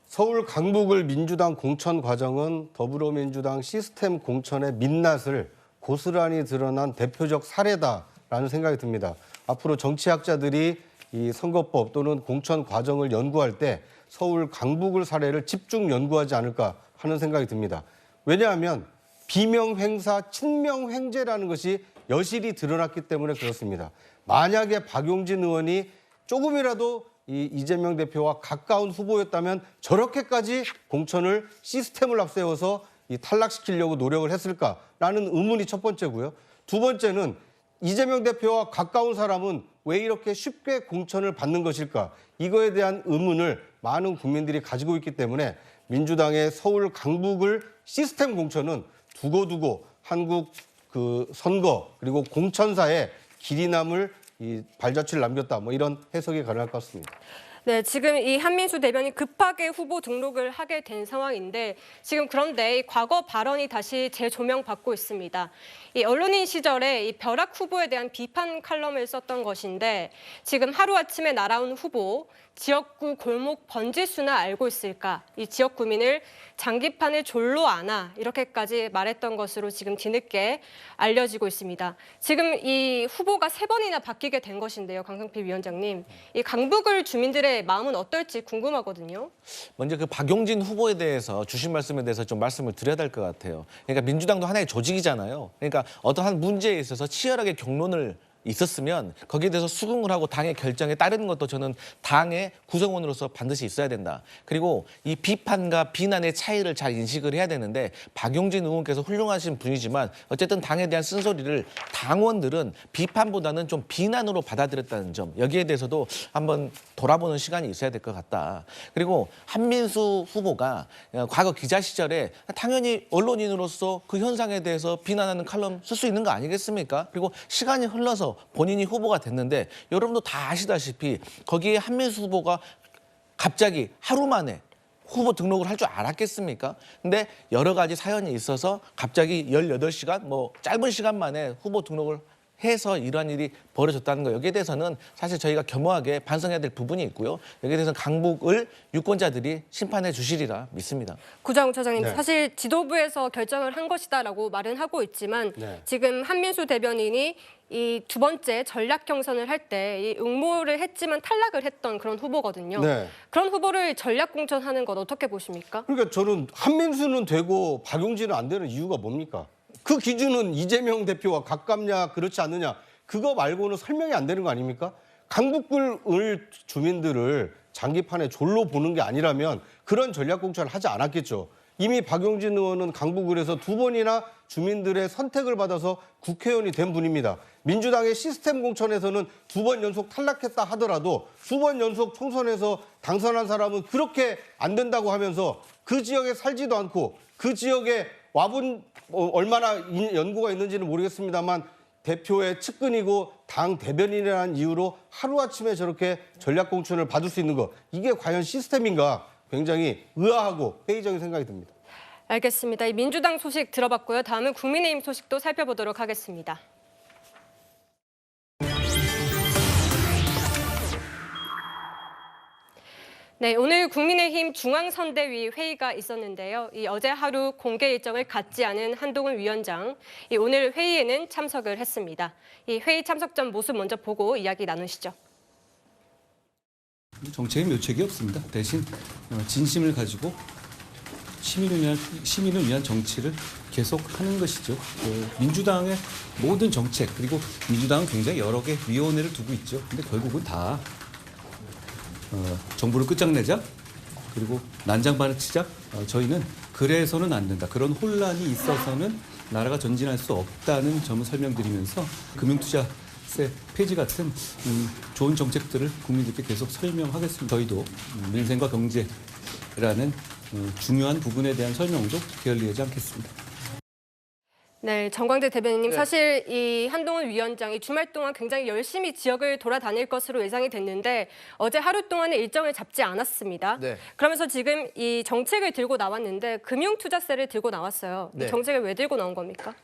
서울 강북을 민주당 공천 과정은 더불어민주당 시스템 공천의 민낯을 고스란히 드러난 대표적 사례다라는 생각이 듭니다. 앞으로 정치학자들이 이 선거법 또는 공천 과정을 연구할 때 서울 강북을 사례를 집중 연구하지 않을까 하는 생각이 듭니다. 왜냐하면 비명횡사, 친명횡재라는 것이 여실히 드러났기 때문에 그렇습니다. 만약에 박용진 의원이 조금이라도 이재명 대표와 가까운 후보였다면 저렇게까지 공천을 시스템을 앞세워서 탈락시키려고 노력을 했을까라는 의문이 첫 번째고요. 두 번째는 이재명 대표와 가까운 사람은 왜 이렇게 쉽게 공천을 받는 것일까? 이거에 대한 의문을 많은 국민들이 가지고 있기 때문에 민주당의 서울 강북을 시스템 공천은 두고두고 한국 선거 그리고 공천사에 길이 남을 발자취를 남겼다. 뭐 이런 해석이 가능할 것 같습니다. 네, 지금 이 한민수 대변인 급하게 후보 등록을 하게 된 상황인데 지금 그런데 이 과거 발언이 다시 재조명받고 있습니다. 이 언론인 시절에 이 벼락 후보에 대한 비판 칼럼을 썼던 것인데 지금 하루아침에 날아온 후보 지역구 골목 번지수나 알고 있을까? 이 지역 구민을 장기판에 졸로 안아 이렇게까지 말했던 것으로 지금 뒤늦게 알려지고 있습니다. 지금 이 후보가 3번이나 바뀌게 된 것인데요, 강성필 위원장님. 이 강북을 주민들의 마음은 어떨지 궁금하거든요. 먼저 그 박용진 후보에 대해서 주신 말씀에 대해서 좀 말씀을 드려야 될 것 같아요. 그러니까 민주당도 하나의 조직이잖아요. 그러니까 어떠한 문제에 있어서 치열하게 경론을 있었으면 거기에 대해서 수긍을 하고 당의 결정에 따르는 것도 저는 당의 구성원으로서 반드시 있어야 된다. 그리고 이 비판과 비난의 차이를 잘 인식을 해야 되는데 박용진 의원께서 훌륭하신 분이지만 어쨌든 당에 대한 쓴소리를 당원들은 비판보다는 좀 비난으로 받아들였다는 점 여기에 대해서도 한번 돌아보는 시간이 있어야 될 것 같다. 그리고 한민수 후보가 과거 기자 시절에 당연히 언론인으로서 그 현상에 대해서 비난하는 칼럼 쓸 수 있는 거 아니겠습니까? 그리고 시간이 흘러서 해서 본인이 후보가 됐는데 여러분도 다 아시다시피 거기에 한민수 후보가 갑자기 하루 만에 후보 등록을 할 줄 알았겠습니까? 근데 여러 가지 사연이 있어서 갑자기 18시간, 뭐 짧은 시간 만에 후보 등록을 해서 이러한 일이 벌어졌다는 거, 여기에 대해서는 사실 저희가 겸허하게 반성해야 될 부분이 있고요. 여기에 대해서는 강북을 유권자들이 심판해 주시리라 믿습니다. 구자웅 차장님, 네. 사실 지도부에서 결정을 한 것이다라고 말은 하고 있지만 네. 지금 한민수 대변인이 이 두 번째 전략 경선을 할 때 이 응모를 했지만 탈락을 했던 그런 후보거든요. 네. 그런 후보를 전략 공천하는 건 어떻게 보십니까? 그러니까 저는 한민수는 되고 박용진은 안 되는 이유가 뭡니까? 그 기준은 이재명 대표와 가깝냐 그렇지 않느냐 그거 말고는 설명이 안 되는 거 아닙니까? 강북을 주민들을 장기판에 졸로 보는 게 아니라면 그런 전략 공천을 하지 않았겠죠. 이미 박용진 의원은 강북을에서 2번이나 주민들의 선택을 받아서 국회의원이 된 분입니다. 민주당의 시스템 공천에서는 2번 연속 탈락했다 하더라도 2번 연속 총선에서 당선한 사람은 그렇게 안 된다고 하면서 그 지역에 살지도 않고 그 지역에 와본 얼마나 연고가 있는지는 모르겠습니다만 대표의 측근이고 당 대변인이라는 이유로 하루아침에 저렇게 전략 공천을 받을 수 있는 거 이게 과연 시스템인가 굉장히 의아하고 회의적인 생각이 듭니다. 알겠습니다. 이 민주당 소식 들어봤고요. 다음은 국민의힘 소식도 살펴보도록 하겠습니다. 네, 오늘 국민의힘 중앙선대위 회의가 있었는데요. 이 어제 하루 공개 일정을 갖지 않은 한동훈 위원장, 이 오늘 회의에는 참석을 했습니다. 이 회의 참석 전 모습 먼저 보고 이야기 나누시죠. 정책에 묘책이 없습니다. 대신 진심을 가지고 시민을 위한 정치를 계속하는 것이죠. 민주당의 모든 정책 그리고 민주당은 굉장히 여러 개 위원회를 두고 있죠. 근데 결국은 다 정부를 끝장내자 그리고 난장판을 치자 저희는 그래서는 안 된다. 그런 혼란이 있어서는 나라가 전진할 수 없다는 점을 설명드리면서 금융투자세 폐지 같은 좋은 정책들을 국민들께 계속 설명하겠습니다. 저희도 민생과 경제라는 중요한 부분에 대한 설명도 게을리하지 않겠습니다. 네, 정광재 대변인님, 사실 이 한동훈 위원장이 주말 동안 굉장히 열심히 지역을 돌아다닐 것으로 예상이 됐는데 어제 하루 동안의 일정을 잡지 않았습니다. 네. 그러면서 지금 이 정책을 들고 나왔는데 금융투자세를 들고 나왔어요. 네. 이 정책을 왜 들고 나온 겁니까?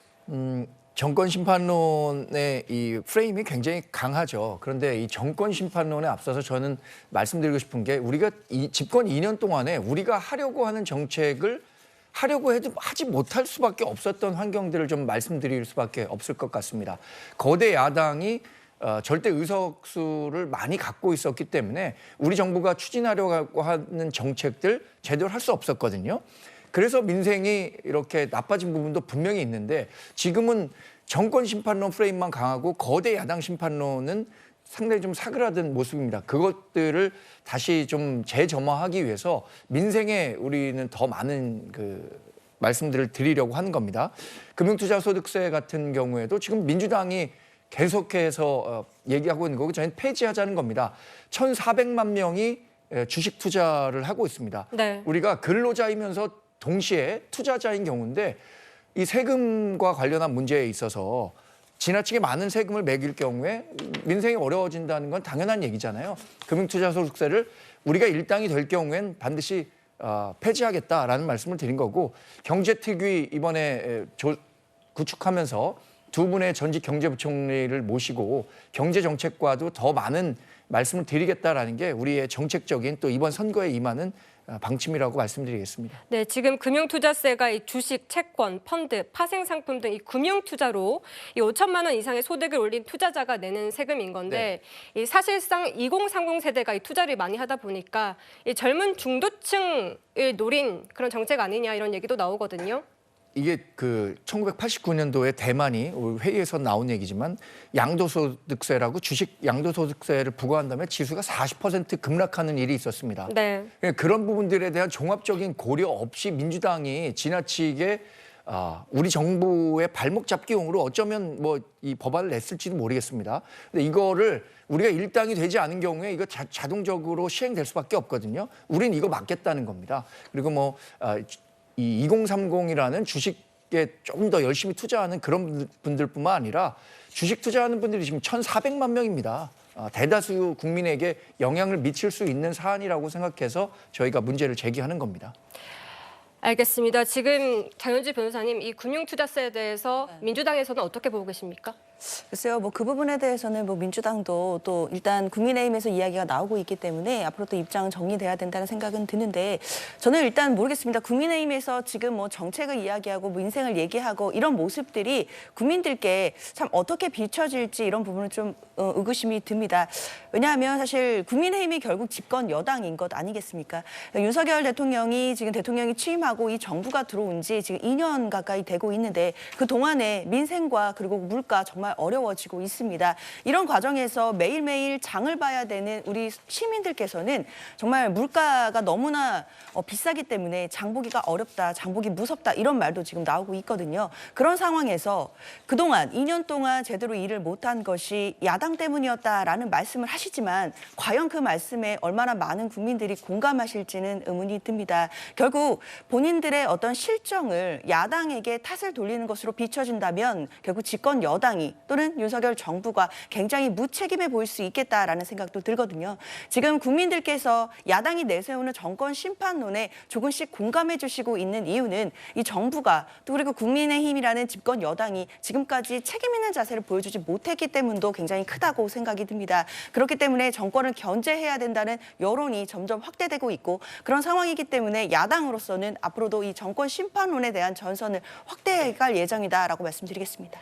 정권 심판론의 이 프레임이 굉장히 강하죠. 그런데 이 정권 심판론에 앞서서 저는 말씀드리고 싶은 게 우리가 이 집권 2년 동안에 우리가 하려고 하는 정책을 하려고 해도 하지 못할 수밖에 없었던 환경들을 좀 말씀드릴 수밖에 없을 것 같습니다. 거대 야당이 절대 의석수를 많이 갖고 있었기 때문에 우리 정부가 추진하려고 하는 정책들 제대로 할 수 없었거든요. 그래서 민생이 이렇게 나빠진 부분도 분명히 있는데 지금은 정권 심판론 프레임만 강하고 거대 야당 심판론은 상당히 좀 사그라든 모습입니다. 그것들을 다시 좀 재점화하기 위해서 민생에 우리는 더 많은 말씀들을 드리려고 하는 겁니다. 금융투자소득세 같은 경우에도 지금 민주당이 계속해서 얘기하고 있는 거고 저희는 폐지하자는 겁니다. 1,400만 명이 주식 투자를 하고 있습니다. 네. 우리가 근로자이면서 동시에 투자자인 경우인데 이 세금과 관련한 문제에 있어서 지나치게 많은 세금을 매길 경우에 민생이 어려워진다는 건 당연한 얘기잖아요. 금융투자소득세를 우리가 일당이 될 경우엔 반드시 폐지하겠다라는 말씀을 드린 거고 경제특위 이번에 구축하면서 두 분의 전직 경제부총리를 모시고 경제정책과도 더 많은 말씀을 드리겠다라는 게 우리의 정책적인 또 이번 선거에 임하는 방침이라고 말씀드리겠습니다. 네, 지금 금융투자세가 이 주식, 채권, 펀드, 파생상품 등 이 금융투자로 이 5천만 원 이상의 소득을 올린 투자자가 내는 세금인 건데 이 사실상 2030 세대가 이 투자를 많이 하다 보니까 이 젊은 중도층을 노린 그런 정책 아니냐 이런 얘기도 나오거든요. 이게 1989년도에 대만이 회의에서 나온 얘기지만 양도소득세라고 주식 양도소득세를 부과한 다음에 지수가 40% 급락하는 일이 있었습니다. 네. 그런 부분들에 대한 종합적인 고려 없이 민주당이 지나치게 우리 정부의 발목 잡기용으로 어쩌면 이 법안을 냈을지도 모르겠습니다. 근데 이거를 우리가 일당이 되지 않은 경우에 이거 자동적으로 시행될 수밖에 없거든요. 우린 이거 막겠다는 겁니다. 그리고 이 2030이라는 주식 주식에 조금 더 열심히 투자하는 그런 분들뿐만 아니라 주식 투자하는 분들이 지금 1,400만 명입니다. 대다수 국민에게 영향을 미칠 수 있는 사안이라고 생각해서 저희가 문제를 제기하는 겁니다. 알겠습니다. 지금 장현주 변호사님, 이 금융투자세에 대해서 민주당에서는 어떻게 보고 계십니까? 글쎄요, 뭐 그 부분에 대해서는 뭐 민주당도 또 일단 국민의힘에서 이야기가 나오고 있기 때문에 앞으로 또 입장은 정리돼야 된다는 생각은 드는데 저는 일단 모르겠습니다. 국민의힘에서 지금 뭐 정책을 이야기하고 뭐 인생을 얘기하고 이런 모습들이 국민들께 참 어떻게 비춰질지 이런 부분은 좀 의구심이 듭니다. 왜냐하면 사실 국민의힘이 결국 집권 여당인 것 아니겠습니까? 윤석열 대통령이 지금 대통령이 취임하고 이 정부가 들어온 지 지금 2년 가까이 되고 있는데 그 동안에 민생과 그리고 물가 정말 어려워지고 있습니다. 이런 과정에서 매일매일 장을 봐야 되는 우리 시민들께서는 정말 물가가 너무나 비싸기 때문에 장 보기가 어렵다, 장 보기 무섭다 이런 말도 지금 나오고 있거든요. 그런 상황에서 그동안 2년 동안 제대로 일을 못한 것이 야당 때문이었다라는 말씀을 하시지만 과연 그 말씀에 얼마나 많은 국민들이 공감하실지는 의문이 듭니다. 결국 본인들의 어떤 실정을 야당에게 탓을 돌리는 것으로 비춰진다면 결국 집권 여당이 또는 윤석열 정부가 굉장히 무책임해 보일 수 있겠다라는 생각도 들거든요. 지금 국민들께서 야당이 내세우는 정권 심판론에 조금씩 공감해 주시고 있는 이유는 이 정부가 또 그리고 국민의힘이라는 집권 여당이 지금까지 책임 있는 자세를 보여주지 못했기 때문도 굉장히 크다고 생각이 듭니다. 그렇기 때문에 정권을 견제해야 된다는 여론이 점점 확대되고 있고 그런 상황이기 때문에 야당으로서는 앞으로도 이 정권 심판론에 대한 전선을 확대해 갈 예정이다라고 말씀드리겠습니다.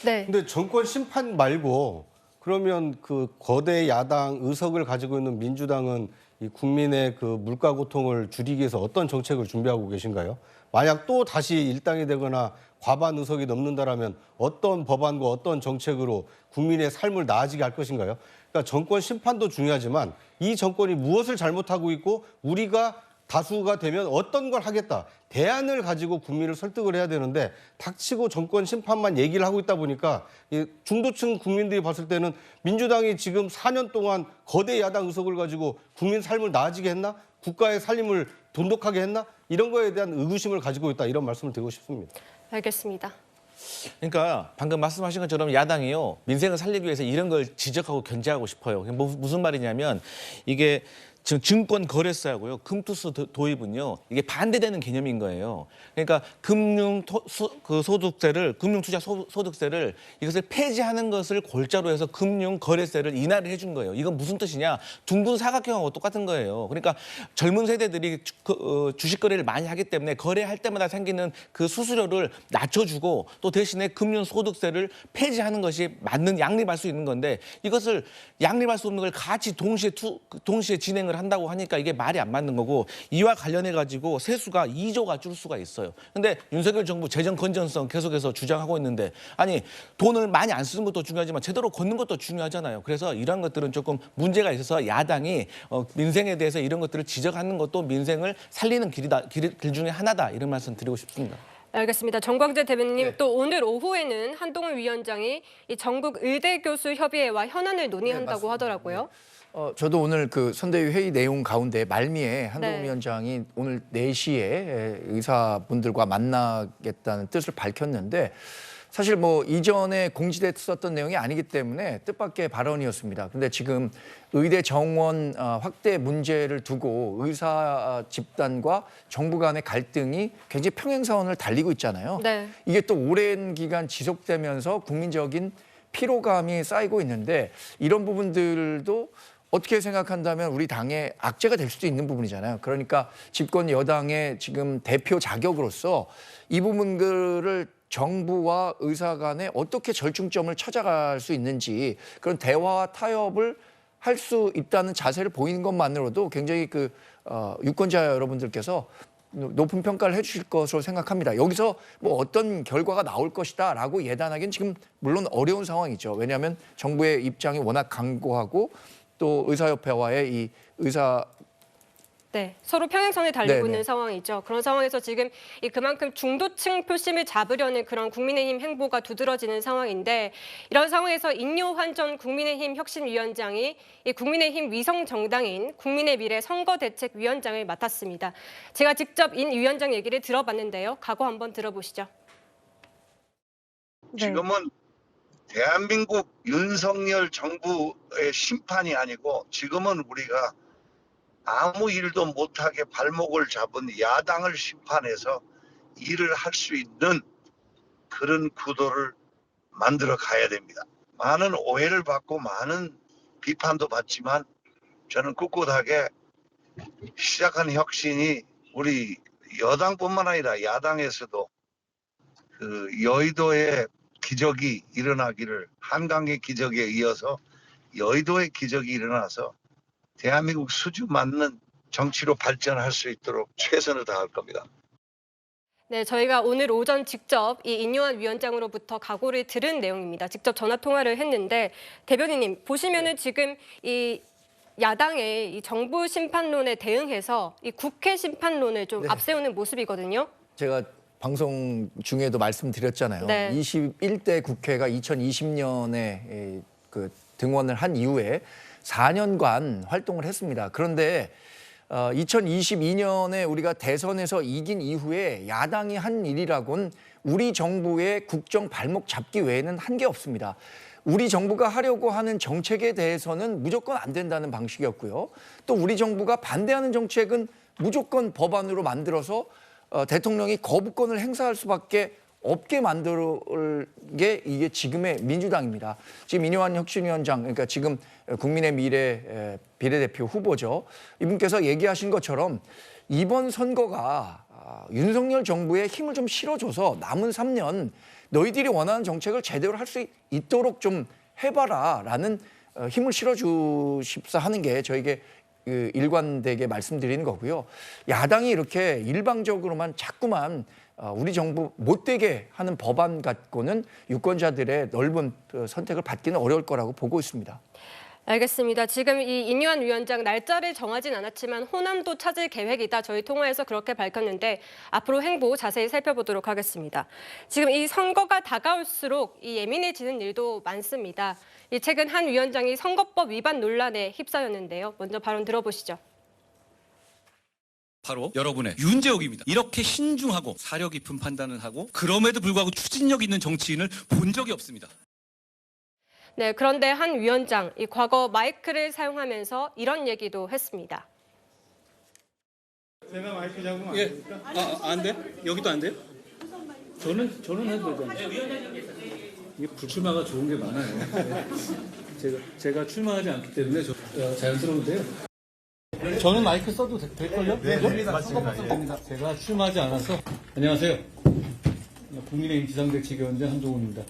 네. 근데 정권 심판 말고 그러면 그 거대 야당 의석을 가지고 있는 민주당은 이 국민의 그 물가 고통을 줄이기 위해서 어떤 정책을 준비하고 계신가요? 만약 또 다시 일당이 되거나 과반 의석이 넘는다라면 어떤 법안과 어떤 정책으로 국민의 삶을 나아지게 할 것인가요? 그러니까 정권 심판도 중요하지만 이 정권이 무엇을 잘못하고 있고 우리가 다수가 되면 어떤 걸 하겠다. 대안을 가지고 국민을 설득을 해야 되는데 닥치고 정권 심판만 얘기를 하고 있다 보니까 중도층 국민들이 봤을 때는 민주당이 지금 4년 동안 거대 야당 의석을 가지고 국민 삶을 나아지게 했나? 국가의 살림을 돈독하게 했나? 이런 거에 대한 의구심을 가지고 있다. 이런 말씀을 드리고 싶습니다. 알겠습니다. 그러니까 방금 말씀하신 것처럼 야당이요. 민생을 살리기 위해서 이런 걸 지적하고 견제하고 싶어요. 무슨 말이냐면 이게 지금 증권 거래세하고요, 금투수 도입은요, 이게 반대되는 개념인 거예요. 그러니까 금융투자 소득세를 이것을 폐지하는 것을 골자로 해서 금융 거래세를 인하를 해준 거예요. 이건 무슨 뜻이냐? 둥근 사각형하고 똑같은 거예요. 그러니까 젊은 세대들이 주식 거래를 많이 하기 때문에 거래할 때마다 생기는 그 수수료를 낮춰주고 또 대신에 금융 소득세를 폐지하는 것이 맞는 양립할 수 있는 건데 이것을 양립할 수 없는 걸 같이 동시에 진행을 한다고 하니까 이게 말이 안 맞는 거고 이와 관련해 가지고 세수가 2조가 줄 수가 있어요. 근데 윤석열 정부 재정 건전성 계속해서 주장하고 있는데 아니 돈을 많이 안 쓰는 것도 중요하지만 제대로 걷는 것도 중요하잖아요. 그래서 이런 것들은 조금 문제가 있어서 야당이 민생에 대해서 이런 것들을 지적하는 것도 민생을 살리는 길 중에 하나다 이런 말씀 드리고 싶습니다. 알겠습니다. 정광재 대변인님, 또 오늘 오후에는 한동훈 위원장이 이 전국 의대 교수 협의회와 현안을 논의한다고 하더라고요. 저도 오늘 그 선대위 회의 내용 가운데 말미에 한동훈 위원장이 오늘 4시에 의사분들과 만나겠다는 뜻을 밝혔는데 사실 뭐 이전에 공지됐었던 내용이 아니기 때문에 뜻밖의 발언이었습니다. 근데 지금 의대 정원 확대 문제를 두고 의사 집단과 정부 간의 갈등이 굉장히 평행선을 달리고 있잖아요. 네. 이게 또 오랜 기간 지속되면서 국민적인 피로감이 쌓이고 있는데 이런 부분들도 어떻게 생각한다면 우리 당의 악재가 될 수도 있는 부분이잖아요. 그러니까 집권 여당의 지금 대표 자격으로서 이 부분들을 정부와 의사 간에 어떻게 절충점을 찾아갈 수 있는지 그런 대화와 타협을 할 수 있다는 자세를 보이는 것만으로도 굉장히 그 유권자 여러분들께서 높은 평가를 해주실 것으로 생각합니다. 여기서 뭐 어떤 결과가 나올 것이다라고 예단하기는 지금 물론 어려운 상황이죠. 왜냐하면 정부의 입장이 워낙 강고하고 또 의사협회와의 이 서로 평행선에 달리고 네네. 있는 상황이죠. 그런 상황에서 지금 그만큼 중도층 표심을 잡으려는 그런 국민의힘 행보가 두드러지는 상황인데 이런 상황에서 인요한 전 국민의힘 혁신위원장이 이 국민의힘 위성 정당인 국민의미래 선거대책위원장을 맡았습니다. 제가 직접 인 위원장 얘기를 들어봤는데요. 각오 한번 들어보시죠. 지금은 대한민국 윤석열 정부의 심판이 아니고 지금은 우리가 아무 일도 못하게 발목을 잡은 야당을 심판해서 일을 할 수 있는 그런 구도를 만들어 가야 됩니다. 많은 오해를 받고 많은 비판도 받지만 저는 꿋꿋하게 시작한 혁신이 우리 여당뿐만 아니라 야당에서도 그 여의도의 기적이 일어나기를, 한강의 기적에 이어서 여의도의 기적이 일어나서 대한민국 수주 맞는 정치로 발전할 수 있도록 최선을 다할 겁니다. 네, 저희가 오늘 오전 직접 이 인요한 위원장으로부터 각오를 들은 내용입니다. 직접 전화 통화를 했는데 대변인님 보시면은 지금 이 야당의 이 정부 심판론에 대응해서 이 국회 심판론을 좀 앞세우는 모습이거든요. 제가 방송 중에도 말씀드렸잖아요. 네. 21대 국회가 2020년에 그 등원을 한 이후에 4년간 활동을 했습니다. 그런데 2022년에 우리가 대선에서 이긴 이후에 야당이 한 일이라곤 우리 정부의 국정 발목 잡기 외에는 한 게 없습니다. 우리 정부가 하려고 하는 정책에 대해서는 무조건 안 된다는 방식이었고요. 또 우리 정부가 반대하는 정책은 무조건 법안으로 만들어서 대통령이 거부권을 행사할 수밖에 없게 만들 게 이게 지금의 민주당입니다. 지금 인요한 혁신위원장, 그러니까 지금 국민의 미래 비례대표 후보죠. 이분께서 얘기하신 것처럼 이번 선거가 윤석열 정부에 힘을 좀 실어줘서 남은 3년 너희들이 원하는 정책을 제대로 할 수 있도록 좀 해봐라라는 힘을 실어주십사 하는 게 저에게 일관되게 말씀드리는 거고요. 야당이 이렇게 일방적으로만 자꾸만 우리 정부 못되게 하는 법안 갖고는 유권자들의 넓은 선택을 받기는 어려울 거라고 보고 있습니다. 알겠습니다. 지금 이 인요한 위원장 날짜를 정하진 않았지만 호남도 찾을 계획이다. 저희 통화에서 그렇게 밝혔는데 앞으로 행보 자세히 살펴보도록 하겠습니다. 지금 이 선거가 다가올수록 이 예민해지는 일도 많습니다. 이 최근 한 위원장이 선거법 위반 논란에 휩싸였는데요. 먼저 발언 들어보시죠. 바로 여러분의 윤재옥입니다. 이렇게 신중하고 사려 깊은 판단을 하고 그럼에도 불구하고 추진력 있는 정치인을 본 적이 없습니다. 네, 그런데 한 위원장, 이 과거 마이크를 사용하면서 이런 얘기도 했습니다. 제가 마이크 잡으면 안 됩니까? 안 돼? 여기도 안 돼요? 저는 해도 되잖아요. 이게 불출마가 좋은 게 많아요. 제가 출마하지 않기 때문에 자연스러운데요. 저는 마이크 써도 될걸요? 네, 맞습니다. 제가 출마하지 않아서. 안녕하세요. 국민의힘 비상대책위원장 한동훈입니다.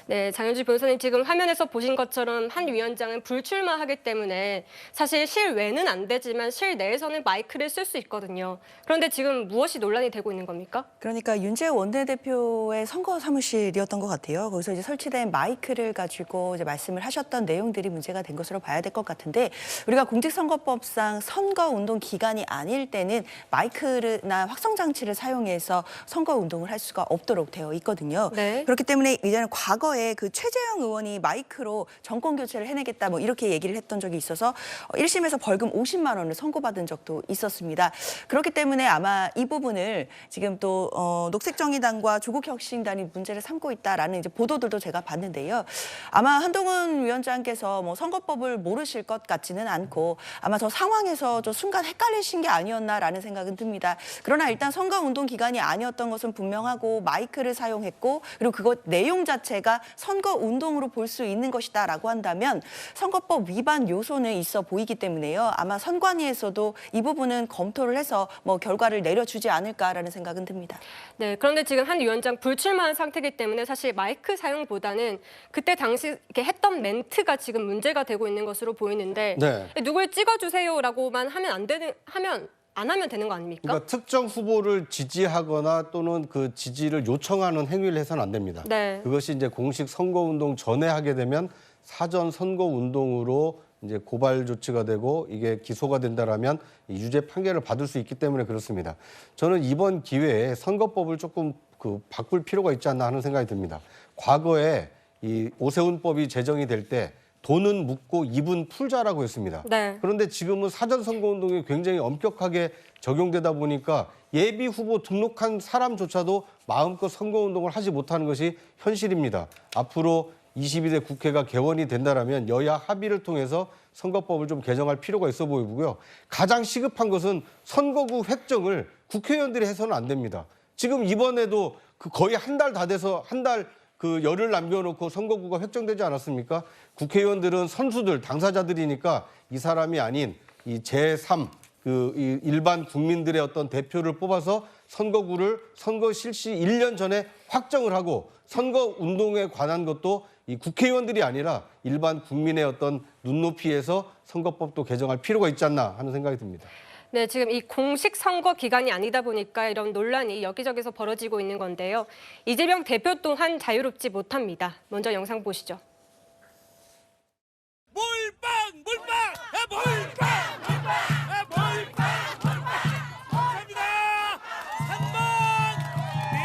네, 장현주 변호사님 지금 화면에서 보신 것처럼 한 위원장은 불출마하기 때문에 사실 실외는 안 되지만 실내에서는 마이크를 쓸 수 있거든요. 그런데 지금 무엇이 논란이 되고 있는 겁니까? 그러니까 윤재욱 원내대표의 선거 사무실이었던 것 같아요. 거기서 이제 설치된 마이크를 가지고 이제 말씀을 하셨던 내용들이 문제가 된 것으로 봐야 될 것 같은데 우리가 공직선거법상 선거운동 기간이 아닐 때는 마이크나 확성장치를 사용해서 선거운동을 할 수가 없도록 되어 있거든요. 네. 그렇기 때문에 이제는 과거에 그 최재형 의원이 마이크로 정권 교체를 해내겠다 뭐 이렇게 얘기를 했던 적이 있어서 1심에서 벌금 50만 원을 선고받은 적도 있었습니다. 그렇기 때문에 아마 이 부분을 지금 또 녹색정의당과 조국혁신당이 문제를 삼고 있다라는 이제 보도들도 제가 봤는데요. 아마 한동훈 위원장께서 뭐 선거법을 모르실 것 같지는 않고 아마 저 상황에서 저 순간 헷갈리신 게 아니었나라는 생각은 듭니다. 그러나 일단 선거운동 기간이 아니었던 것은 분명하고 마이크를 사용했고 그리고 그것 내용 자체가 선거운동으로 볼 수 있는 것이다라고 한다면 선거법 위반 요소는 있어 보이기 때문에요. 아마 선관위에서도 이 부분은 검토를 해서 뭐 결과를 내려주지 않을까라는 생각은 듭니다. 네, 그런데 지금 한 위원장 불출마한 상태이기 때문에 사실 마이크 사용보다는 그때 당시 이렇게 했던 멘트가 지금 문제가 되고 있는 것으로 보이는데 네. 누굴 찍어주세요라고만 하면 안 하면 되는 거 아닙니까? 그러니까 특정 후보를 지지하거나 또는 그 지지를 요청하는 행위를 해서는 안 됩니다. 네. 그것이 이제 공식 선거운동 전에 하게 되면 사전 선거운동으로 이제 고발 조치가 되고 이게 기소가 된다라면 유죄 판결을 받을 수 있기 때문에 그렇습니다. 저는 이번 기회에 선거법을 조금 바꿀 필요가 있지 않나 하는 생각이 듭니다. 과거에 이 오세훈법이 제정이 될 때 돈은 묻고 입은 풀자라고 했습니다. 네. 그런데 지금은 사전 선거운동이 굉장히 엄격하게 적용되다 보니까 예비 후보 등록한 사람조차도 마음껏 선거운동을 하지 못하는 것이 현실입니다. 앞으로 22대 국회가 개원이 된다면 여야 합의를 통해서 선거법을 좀 개정할 필요가 있어 보이고요. 가장 시급한 것은 선거구 획정을 국회의원들이 해서는 안 됩니다. 지금 이번에도 그 거의 한 달 다 돼서 한 달 그 열흘 남겨놓고 선거구가 획정되지 않았습니까? 국회의원들은 선수들, 당사자들이니까 이 사람이 아닌 이 제3 이 일반 국민들의 어떤 대표를 뽑아서 선거구를 선거 실시 1년 전에 확정을 하고 선거 운동에 관한 것도 이 국회의원들이 아니라 일반 국민의 어떤 눈높이에서 선거법도 개정할 필요가 있지 않나 하는 생각이 듭니다. 네, 지금 이 공식 선거 기간이 아니다 보니까 이런 논란이 여기저기서 벌어지고 있는 건데요. 이재명 대표 또한 자유롭지 못합니다. 먼저 영상 보시죠. 몰빵! 몰빵! 몰빵! 몰빵! 감사합니다. 3번! 네.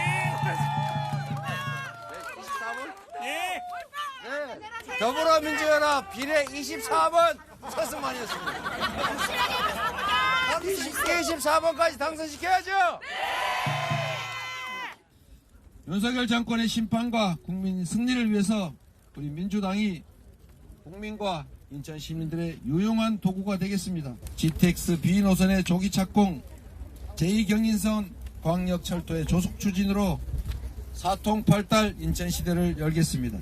24번? 예. 더불어민주연합 비례 24번 서승만이었습니다. 24번까지 당선시켜야죠. 윤석열 정권의 심판과 국민 승리를 위해서 우리 민주당이 국민과 인천 시민들의 유용한 도구가 되겠습니다. GTX B 노선의 조기 착공, 제2경인선 광역철도의 조속 추진으로 사통팔달 인천 시대를 열겠습니다.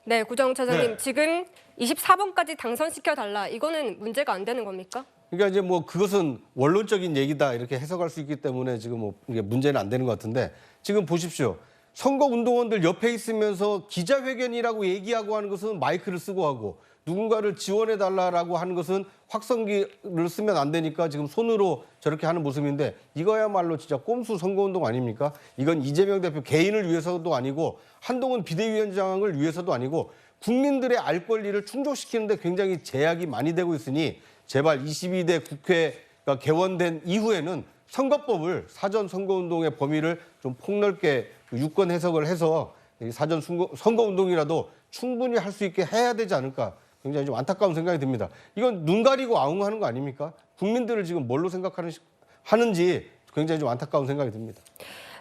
네, 구정 차장님, 네. 지금 24번까지 당선시켜달라. 이거는 문제가 안 되는 겁니까? 그러니까 이제 뭐 그것은 원론적인 얘기다 이렇게 해석할 수 있기 때문에 지금 뭐 이게 문제는 안 되는 것 같은데 지금 보십시오. 선거운동원들 옆에 있으면서 기자회견이라고 얘기하고 하는 것은 마이크를 쓰고 하고 누군가를 지원해달라고 하는 것은 확성기를 쓰면 안 되니까 지금 손으로 저렇게 하는 모습인데 이거야말로 진짜 꼼수 선거운동 아닙니까? 이건 이재명 대표 개인을 위해서도 아니고 한동훈 비대위원장을 위해서도 아니고 국민들의 알 권리를 충족시키는데 굉장히 제약이 많이 되고 있으니 제발 22대 국회가 개원된 이후에는 선거법을 사전 선거운동의 범위를 좀 폭넓게 유권 해석을 해서 사전 선거운동이라도 충분히 할 수 있게 해야 되지 않을까 굉장히 좀 안타까운 생각이 듭니다. 이건 눈 가리고 아웅하는 거 아닙니까? 국민들을 지금 뭘로 생각하는지 굉장히 좀 안타까운 생각이 듭니다.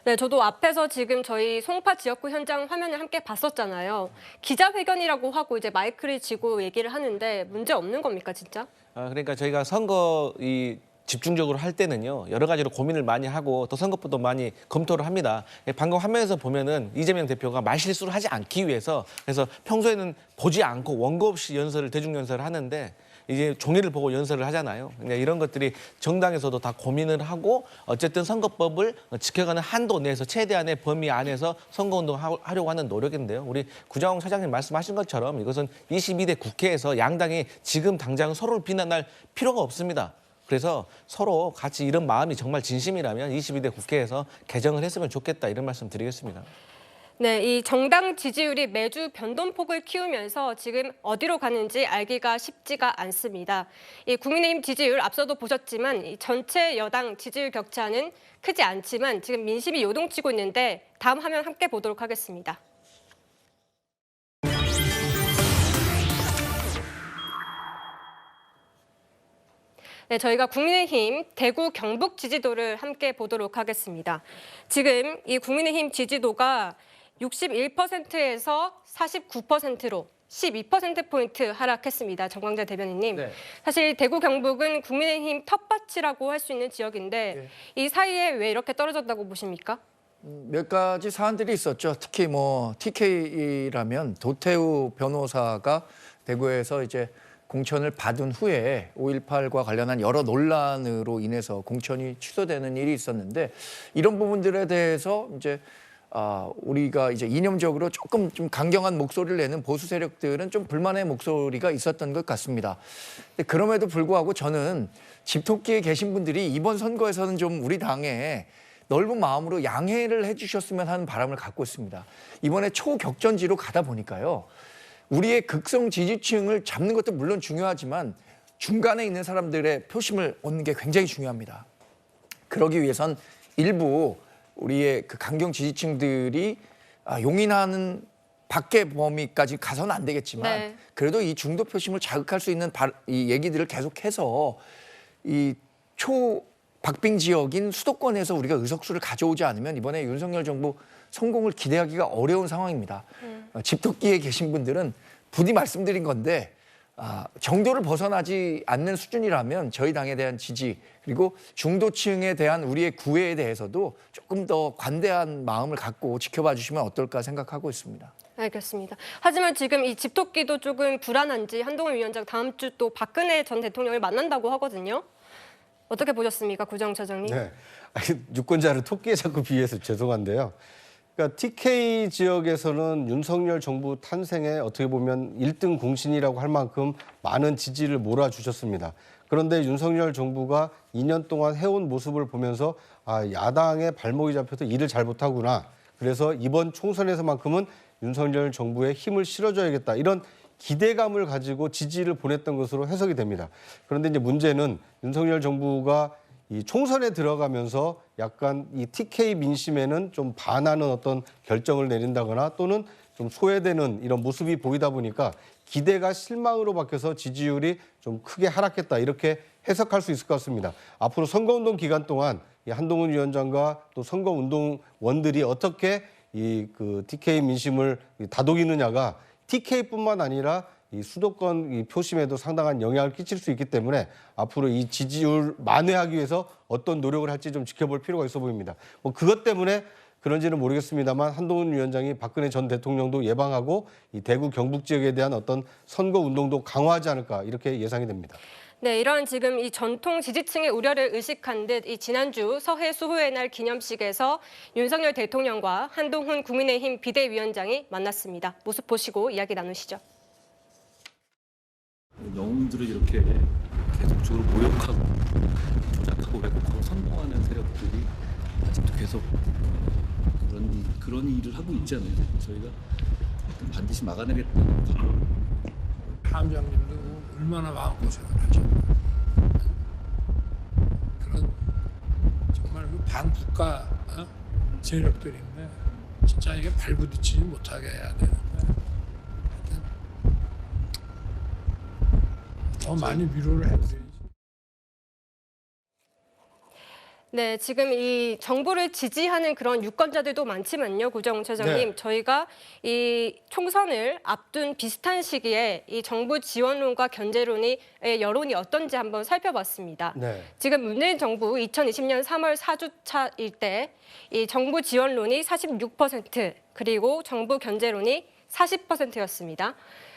네, 저도 앞에서 지금 저희 송파 지역구 현장 화면을 함께 봤었잖아요. 기자회견이라고 하고 이제 마이크를 쥐고 얘기를 하는데 문제 없는 겁니까, 진짜? 그러니까 저희가 선거 집중적으로 할 때는요 여러 가지로 고민을 많이 하고 또 선거법도 많이 검토를 합니다. 방금 화면에서 보면은 이재명 대표가 말실수를 하지 않기 위해서 그래서 평소에는 보지 않고 원고 없이 대중 연설을 하는데 이제 종이를 보고 연설을 하잖아요. 이런 것들이 정당에서도 다 고민을 하고 어쨌든 선거법을 지켜가는 한도 내에서 최대한의 범위 안에서 선거운동을 하려고 하는 노력인데요. 우리 구정 차장님 말씀하신 것처럼 이것은 22대 국회에서 양당이 지금 당장 서로를 비난할 필요가 없습니다. 그래서 서로 같이 이런 마음이 정말 진심이라면 22대 국회에서 개정을 했으면 좋겠다 이런 말씀 드리겠습니다. 네, 이 정당 지지율이 매주 변동폭을 키우면서 지금 어디로 가는지 알기가 쉽지가 않습니다. 이 국민의힘 지지율 앞서도 보셨지만 이 전체 여당 지지율 격차는 크지 않지만 지금 민심이 요동치고 있는데 다음 화면 함께 보도록 하겠습니다. 네, 저희가 국민의힘 대구 경북 지지도를 함께 보도록 하겠습니다. 지금 이 국민의힘 지지도가 61%에서 49%로 12%포인트 하락했습니다. 정광재 대변인님. 네. 사실 대구 경북은 국민의힘 텃밭이라고 할 수 있는 지역인데 이 사이에 왜 이렇게 떨어졌다고 보십니까? 몇 가지 사안들이 있었죠. 특히 뭐 TK라면 도태우 변호사가 대구에서 이제 공천을 받은 후에 5.18과 관련한 여러 논란으로 인해서 공천이 취소되는 일이 있었는데 이런 부분들에 대해서 이제 우리가 이제 이념적으로 조금 좀 강경한 목소리를 내는 보수 세력들은 좀 불만의 목소리가 있었던 것 같습니다. 근데 그럼에도 불구하고 저는 집토끼에 계신 분들이 이번 선거에서는 좀 우리 당에 넓은 마음으로 양해를 해주셨으면 하는 바람을 갖고 있습니다. 이번에 초격전지로 가다 보니까요. 우리의 극성 지지층을 잡는 것도 물론 중요하지만 중간에 있는 사람들의 표심을 얻는 게 굉장히 중요합니다. 그러기 위해선 일부 우리의 그 강경 지지층들이 용인하는 밖의 범위까지 가서는 안 되겠지만 그래도 이 중도 표심을 자극할 수 있는 이 얘기들을 계속해서 이 박빙 지역인 수도권에서 우리가 의석수를 가져오지 않으면 이번에 윤석열 정부 성공을 기대하기가 어려운 상황입니다. 집토끼에 계신 분들은 부디 말씀드린 건데 정도를 벗어나지 않는 수준이라면 저희 당에 대한 지지 그리고 중도층에 대한 우리의 구애에 대해서도 조금 더 관대한 마음을 갖고 지켜봐 주시면 어떨까 생각하고 있습니다. 알겠습니다. 하지만 지금 이 집토끼도 조금 불안한지 한동훈 위원장 다음 주 또 박근혜 전 대통령을 만난다고 하거든요. 어떻게 보셨습니까, 구정 차장님? 네, 유권자를 토끼에 자꾸 비해서 죄송한데요. 그러니까 TK 지역에서는 윤석열 정부 탄생에 어떻게 보면 1등 공신이라고 할 만큼 많은 지지를 몰아주셨습니다. 그런데 윤석열 정부가 2년 동안 해온 모습을 보면서 야당의 발목이 잡혀서 일을 잘 못하구나. 그래서 이번 총선에서만큼은 윤석열 정부에 힘을 실어줘야겠다. 이런 기대감을 가지고 지지를 보냈던 것으로 해석이 됩니다. 그런데 이제 문제는 윤석열 정부가 이 총선에 들어가면서 약간 이 TK 민심에는 좀 반하는 어떤 결정을 내린다거나 또는 좀 소외되는 이런 모습이 보이다 보니까 기대가 실망으로 바뀌어서 지지율이 좀 크게 하락했다 이렇게 해석할 수 있을 것 같습니다. 앞으로 선거운동 기간 동안 이 한동훈 위원장과 또 선거운동원들이 어떻게 이 그 TK 민심을 다독이느냐가 TK뿐만 아니라 이 수도권 이 표심에도 상당한 영향을 끼칠 수 있기 때문에 앞으로 이 지지율 만회하기 위해서 어떤 노력을 할지 좀 지켜볼 필요가 있어 보입니다. 뭐 그것 때문에 그런지는 모르겠습니다만 한동훈 위원장이 박근혜 전 대통령도 예방하고 이 대구 경북 지역에 대한 어떤 선거 운동도 강화하지 않을까 이렇게 예상이 됩니다. 네, 이런 지금 이 전통 지지층의 우려를 의식한 듯 이 지난주 서해 수호의 날 기념식에서 윤석열 대통령과 한동훈 국민의힘 비대위원장이 만났습니다. 모습 보시고 이야기 나누시죠. 영웅들을 이렇게 계속적으로 모욕하고 조작하고 왜곡하고 선동하는 세력들이 아직도 계속 그런 일을 하고 있잖아요. 저희가 반드시 막아내겠다는 함장님도 얼마나 마음고생을 하죠. 그런 정말 그 반국가 세력들인데 진짜 이게 발부딪히지 못하게 해야 되는데 하여튼 더 많이 위로를 해드려야지. 네, 지금 이 정부를 지지하는 그런 유권자들도 많지만요, 구정 차장님. 네. 저희가 이 총선을 앞둔 비슷한 시기에 이 정부 지원론과 견제론의 여론이 어떤지 한번 살펴봤습니다. 네. 지금 문재인 정부 2020년 3월 4주차일 때 이 정부 지원론이 46% 그리고 정부 견제론이 40%였습니다.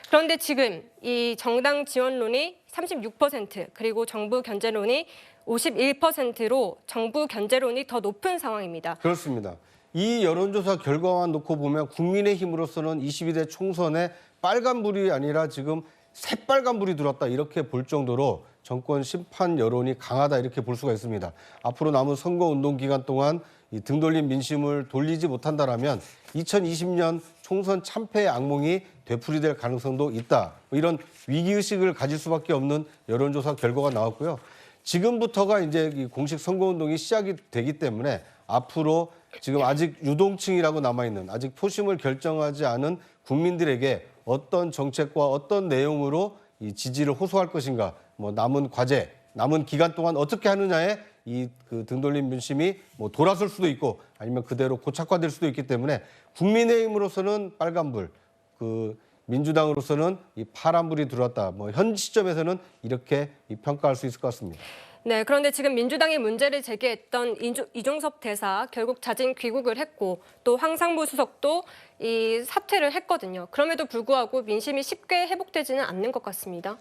그런데 지금 이 정당 지원론이 36% 그리고 정부 견제론이 51%로 정부 견제론이 더 높은 상황입니다. 그렇습니다. 이 여론조사 결과만 놓고 보면 국민의힘으로서는 22대 총선에 빨간불이 아니라 지금 새빨간불이 들었다 이렇게 볼 정도로 정권 심판 여론이 강하다 이렇게 볼 수가 있습니다. 앞으로 남은 선거운동 기간 동안 이 등 돌린 민심을 돌리지 못한다라면 2020년 총선 참패의 악몽이 되풀이될 가능성도 있다. 이런 위기의식을 가질 수밖에 없는 여론조사 결과가 나왔고요. 지금부터가 이제 이 공식 선거운동이 시작이 되기 때문에 앞으로 지금 아직 유동층이라고 남아있는 아직 표심을 결정하지 않은 국민들에게 어떤 정책과 어떤 내용으로 이 지지를 호소할 것인가, 뭐 남은 과제, 남은 기간 동안 어떻게 하느냐에 이 그 등 돌린 민심이 뭐 돌아설 수도 있고 아니면 그대로 고착화될 수도 있기 때문에 국민의힘으로서는 빨간불, 그 민주당으로서는 이 파란불이 들어왔다. 뭐 현 시점에서는 이렇게 평가할 수 있을 것 같습니다. 네, 그런데 지금 민주당이 문제를 제기했던 이종섭 대사 결국 자진 귀국을 했고 또 황상무 수석도 이 사퇴를 했거든요. 그럼에도 불구하고 민심이 쉽게 회복되지는 않는 것 같습니다.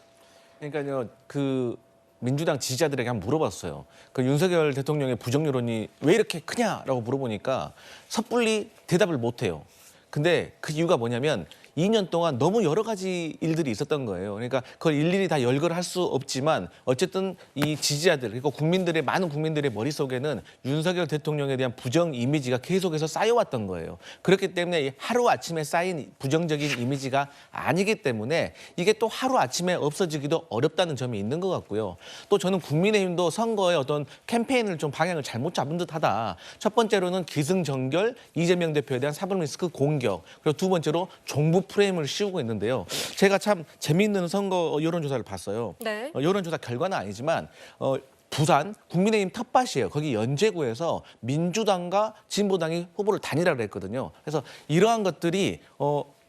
그러니까요, 그 민주당 지지자들에게 한번 물어봤어요. 그 윤석열 대통령의 부정 여론이 왜 이렇게 크냐라고 물어보니까 섣불리 대답을 못해요. 근데 그 이유가 뭐냐면 2년 동안 너무 여러 가지 일들이 있었던 거예요. 그러니까 그걸 일일이 다 열거할 수 없지만 어쨌든 이 지지자들 그리고 국민들의 많은 국민들의 머릿속에는 윤석열 대통령에 대한 부정 이미지가 계속해서 쌓여왔던 거예요. 그렇기 때문에 하루아침에 쌓인 부정적인 이미지가 아니기 때문에 이게 또 하루아침에 없어지기도 어렵다는 점이 있는 것 같고요. 또 저는 국민의힘도 선거에 어떤 캠페인을 좀 방향을 잘못 잡은 듯하다. 첫 번째로는 기승전결, 이재명 대표에 대한 사법리스크 공격, 그리고 두 번째로 종부 프레임을 씌우고 있는데요. 제가 참 재미있는 선거 여론조사를 봤어요. 네. 여론조사 결과는 아니지만 부산 국민의힘 텃밭이에요. 거기 연제구에서 민주당과 진보당이 후보를 단일화를 했거든요. 그래서 이러한 것들이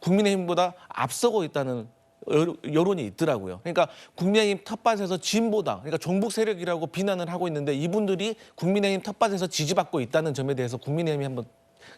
국민의힘보다 앞서고 있다는 여론이 있더라고요. 그러니까 국민의힘 텃밭에서 진보당, 그러니까 종북 세력이라고 비난을 하고 있는데 이분들이 국민의힘 텃밭에서 지지받고 있다는 점에 대해서 국민의힘이 한번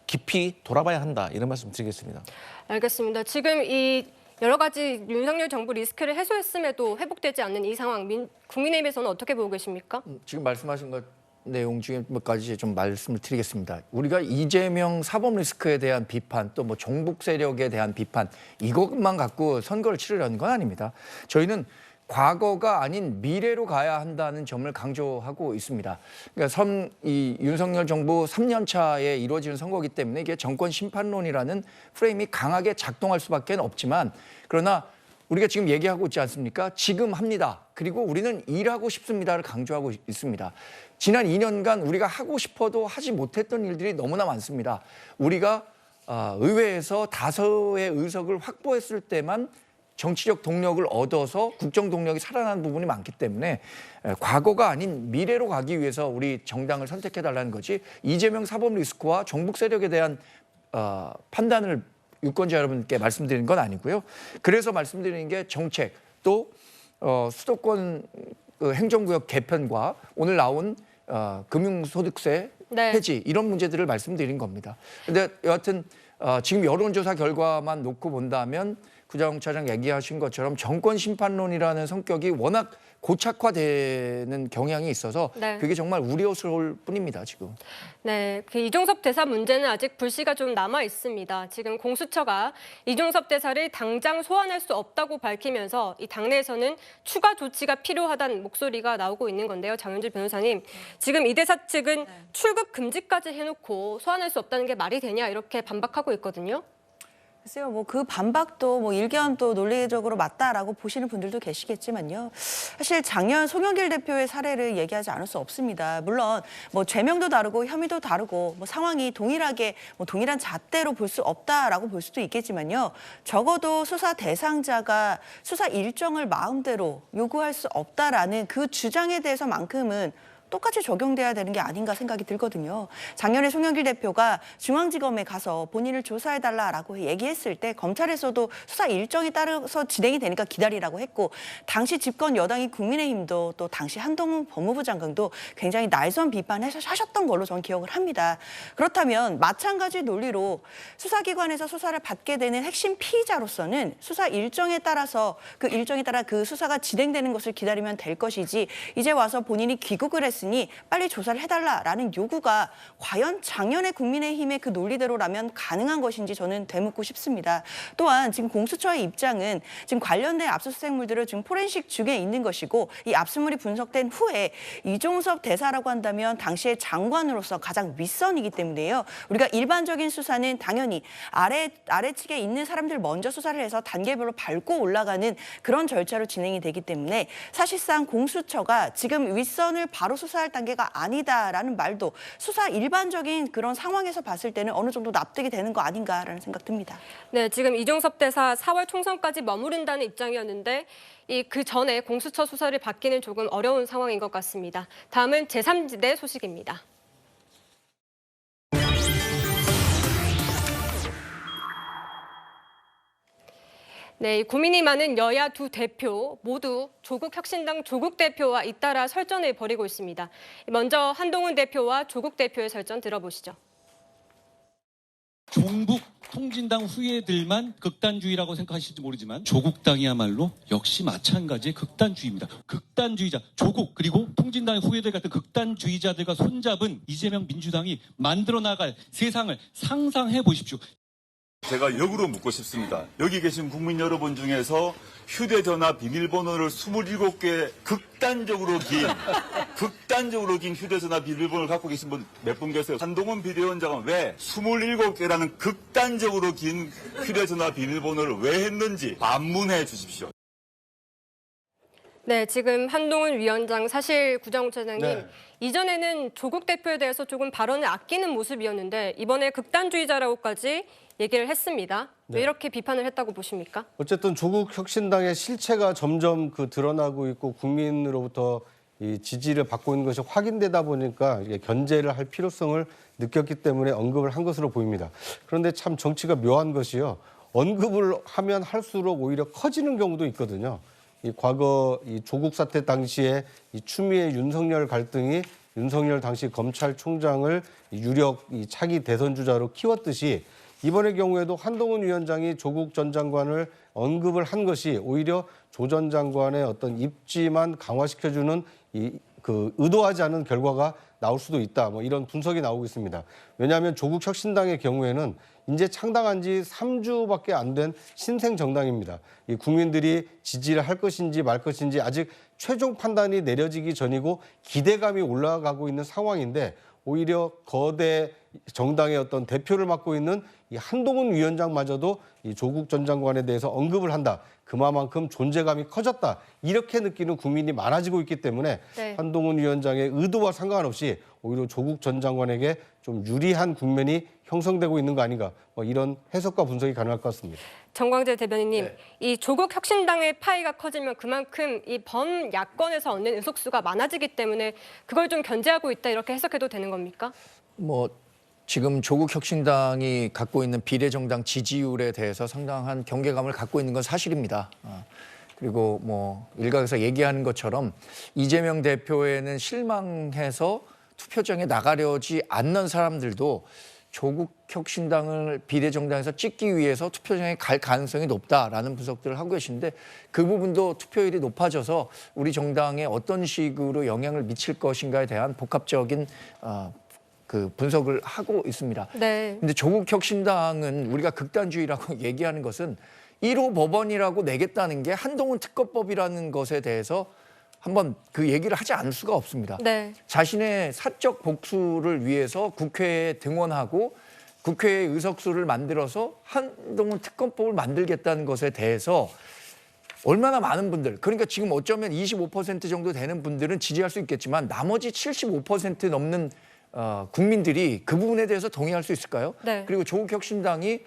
깊이 돌아봐야 한다, 이런 말씀 드리겠습니다. 알겠습니다. 지금 이 여러 가지 윤석열 정부 리스크를 해소했음에도 회복되지 않는 이 상황, 국민의힘에서는 어떻게 보고 계십니까? 지금 말씀하신 것 내용 중에 몇 가지 좀 말씀을 드리겠습니다. 우리가 이재명 사법 리스크에 대한 비판, 또 뭐 종북 세력에 대한 비판, 이것만 갖고 선거를 치르려는 건 아닙니다. 저희는 과거가 아닌 미래로 가야 한다는 점을 강조하고 있습니다. 그러니까 이 윤석열 정부 3년 차에 이루어지는 선거이기 때문에 이게 정권 심판론이라는 프레임이 강하게 작동할 수밖에 없지만, 그러나 우리가 지금 얘기하고 있지 않습니까? 지금 합니다. 그리고 우리는 일하고 싶습니다를 강조하고 있습니다. 지난 2년간 우리가 하고 싶어도 하지 못했던 일들이 너무나 많습니다. 우리가 의회에서 다수의 의석을 확보했을 때만 정치적 동력을 얻어서 국정 동력이 살아나는 부분이 많기 때문에 과거가 아닌 미래로 가기 위해서 우리 정당을 선택해달라는 거지, 이재명 사법 리스크와 종북 세력에 대한 판단을 유권자 여러분께 말씀드리는 건 아니고요. 그래서 말씀드리는 게 정책, 또 수도권 행정구역 개편과 오늘 나온 금융소득세 폐지, 이런 문제들을 말씀드린 겁니다. 근데 여하튼 지금 여론조사 결과만 놓고 본다면 구자용 차장 얘기하신 것처럼 정권 심판론이라는 성격이 워낙 고착화되는 경향이 있어서 그게 정말 우려스러울 뿐입니다, 지금. 네, 그 이종섭 대사 문제는 아직 불씨가 좀 남아 있습니다. 지금 공수처가 이종섭 대사를 당장 소환할 수 없다고 밝히면서 이 당내에서는 추가 조치가 필요하다는 목소리가 나오고 있는 건데요. 장윤주 변호사님, 지금 이 대사 측은 출국 금지까지 해놓고 소환할 수 없다는 게 말이 되냐, 이렇게 반박하고 있거든요. 글쎄요, 뭐 그 반박도 뭐 일견도 논리적으로 맞다라고 보시는 분들도 계시겠지만요. 사실 작년 송영길 대표의 사례를 얘기하지 않을 수 없습니다. 물론 뭐 죄명도 다르고 혐의도 다르고 뭐 상황이 동일하게 뭐 동일한 잣대로 볼 수 없다라고 볼 수도 있겠지만요. 적어도 수사 대상자가 수사 일정을 마음대로 요구할 수 없다라는 그 주장에 대해서만큼은 똑같이 적용돼야 되는 게 아닌가 생각이 들거든요. 작년에 송영길 대표가 중앙지검에 가서 본인을 조사해달라라고 얘기했을 때 검찰에서도 수사 일정에 따라서 진행이 되니까 기다리라고 했고, 당시 집권 여당인 국민의힘도 또 당시 한동훈 법무부 장관도 굉장히 날선 비판해서 하셨던 걸로 저는 기억을 합니다. 그렇다면 마찬가지 논리로 수사기관에서 수사를 받게 되는 핵심 피의자로서는 수사 일정에 따라서 그 일정에 따라 그 수사가 진행되는 것을 기다리면 될 것이지, 이제 와서 본인이 귀국을 했으니 빨리 조사를 해달라라는 요구가 과연 작년의 국민의힘의 그 논리대로라면 가능한 것인지 저는 되묻고 싶습니다. 또한 지금 공수처의 입장은 지금 관련된 압수수색물들을 지금 포렌식 중에 있는 것이고, 이 압수물이 분석된 후에 이종섭 대사라고 한다면 당시의 장관으로서 가장 윗선이기 때문에요. 우리가 일반적인 수사는 당연히 아래측에 있는 사람들 먼저 수사를 해서 단계별로 밟고 올라가는 그런 절차로 진행이 되기 때문에 사실상 공수처가 지금 윗선을 바로 수사할 단계가 아니다라는 말도 수사 일반적인 그런 상황에서 봤을 때는 어느 정도 납득이 되는 거 아닌가라는 생각 듭니다. 네, 지금 이종섭 대사 4월 총선까지 머무른다는 입장이었는데 그 전에 공수처 수사를 받기는 조금 어려운 상황인 것 같습니다. 다음은 제3지대 소식입니다. 네, 고민이 많은 여야 두 대표 모두 조국혁신당 조국 대표와 잇따라 설전을 벌이고 있습니다. 먼저 한동훈 대표와 조국 대표의 설전 들어보시죠. 종북 통진당 후예들만 극단주의라고 생각하실지 모르지만 조국당이야말로 역시 마찬가지의 극단주의입니다. 극단주의자, 조국 그리고 통진당의 후예들 같은 극단주의자들과 손잡은 이재명 민주당이 만들어 나갈 세상을 상상해 보십시오. 제가 역으로 묻고 싶습니다. 여기 계신 국민 여러분 중에서 휴대전화 비밀번호를 27개 극단적으로 긴 휴대전화 비밀번호를 갖고 계신 분 몇 분 계세요? 한동훈 비대위원장은 왜 27개라는 극단적으로 긴 휴대전화 비밀번호를 왜 했는지 반문해 주십시오. 네, 지금 한동훈 위원장, 사실 구자용 차장님, 이전에는 조국 대표에 대해서 조금 발언을 아끼는 모습이었는데 이번에 극단주의자라고까지 얘기를 했습니다. 왜 이렇게 비판을 했다고 보십니까? 어쨌든 조국 혁신당의 실체가 점점 드러나고 있고 국민으로부터 이 지지를 받고 있는 것이 확인되다 보니까 이게 견제를 할 필요성을 느꼈기 때문에 언급을 한 것으로 보입니다. 그런데 참 정치가 묘한 것이요. 언급을 하면 할수록 오히려 커지는 경우도 있거든요. 이 과거 이 조국 사태 당시에 이 추미애 윤석열 갈등이 윤석열 당시 검찰총장을 유력 이 차기 대선 주자로 키웠듯이 이번의 경우에도 한동훈 위원장이 조국 전 장관을 언급을 한 것이 오히려 조 전 장관의 어떤 입지만 강화시켜주는 그 의도하지 않은 결과가 나올 수도 있다. 뭐 이런 분석이 나오고 있습니다. 왜냐하면 조국 혁신당의 경우에는 이제 창당한 지 3주밖에 안 된 신생 정당입니다. 이 국민들이 지지를 할 것인지 말 것인지 아직 최종 판단이 내려지기 전이고 기대감이 올라가고 있는 상황인데 오히려 거대 정당의 어떤 대표를 맡고 있는 이 한동훈 위원장마저도 이 조국 전 장관에 대해서 언급을 한다. 그만큼 존재감이 커졌다. 이렇게 느끼는 국민이 많아지고 있기 때문에 네. 한동훈 위원장의 의도와 상관없이 오히려 조국 전 장관에게 좀 유리한 국면이 형성되고 있는 거 아닌가. 뭐 이런 해석과 분석이 가능할 것 같습니다. 정광재 대변인님, 이 조국 혁신당의 파이가 커지면 그만큼 이 범야권에서 얻는 의석수가 많아지기 때문에 그걸 좀 견제하고 있다 이렇게 해석해도 되는 겁니까? 뭐 지금 조국 혁신당이 갖고 있는 비례정당 지지율에 대해서 상당한 경계감을 갖고 있는 건 사실입니다. 그리고 뭐 일각에서 얘기하는 것처럼 이재명 대표에는 실망해서 투표장에 나가려지 않는 사람들도 조국 혁신당을 비례정당에서 찍기 위해서 투표장에 갈 가능성이 높다라는 분석들을 하고 계신데 그 부분도 투표율이 높아져서 우리 정당에 어떤 식으로 영향을 미칠 것인가에 대한 복합적인 그 분석을 하고 있습니다. 네. 근데 조국 혁신당은 우리가 극단주의라고 얘기하는 것은 1호 법원이라고 내겠다는 게 한동훈 특검법이라는 것에 대해서 한번 그 얘기를 하지 않을 수가 없습니다. 네. 자신의 사적 복수를 위해서 국회에 등원하고 국회의 의석수를 만들어서 한동훈 특검법을 만들겠다는 것에 대해서 얼마나 많은 분들, 그러니까 지금 어쩌면 25% 정도 되는 분들은 지지할 수 있겠지만 나머지 75% 넘는 국민들이 그 부분에 대해서 동의할 수 있을까요? 네. 그리고 조국 혁신당이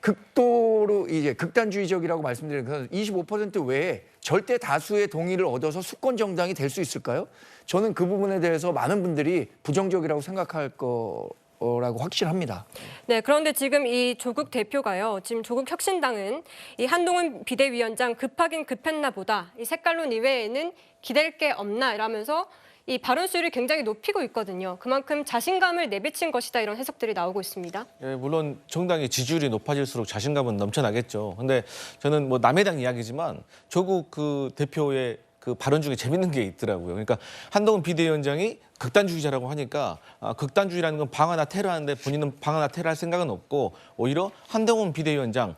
극도로 이제 극단주의적이라고 말씀드린 건 25% 외에 절대 다수의 동의를 얻어서 수권 정당이 될 수 있을까요? 저는 그 부분에 대해서 많은 분들이 부정적이라고 생각할 거라고 확신합니다. 네, 그런데 지금 이 조국 대표가요. 지금 조국 혁신당은 이 한동훈 비대위원장 급하긴 급했나 보다. 이 색깔론 이외에는 기댈 게 없나 이러면서 이 발언 수위를 굉장히 높이고 있거든요. 그만큼 자신감을 내비친 것이다 이런 해석들이 나오고 있습니다. 예, 물론 정당의 지지율이 높아질수록 자신감은 넘쳐나겠죠. 근데 저는 뭐 남의 당 이야기지만 조국 그 대표의 그 발언 중에 재밌는 게 있더라고요. 그러니까 한동훈 비대위원장이 극단주의자라고 하니까 극단주의라는 건 방어나 테러하는데 본인은 방어나 테러할 생각은 없고 오히려 한동훈 비대위원장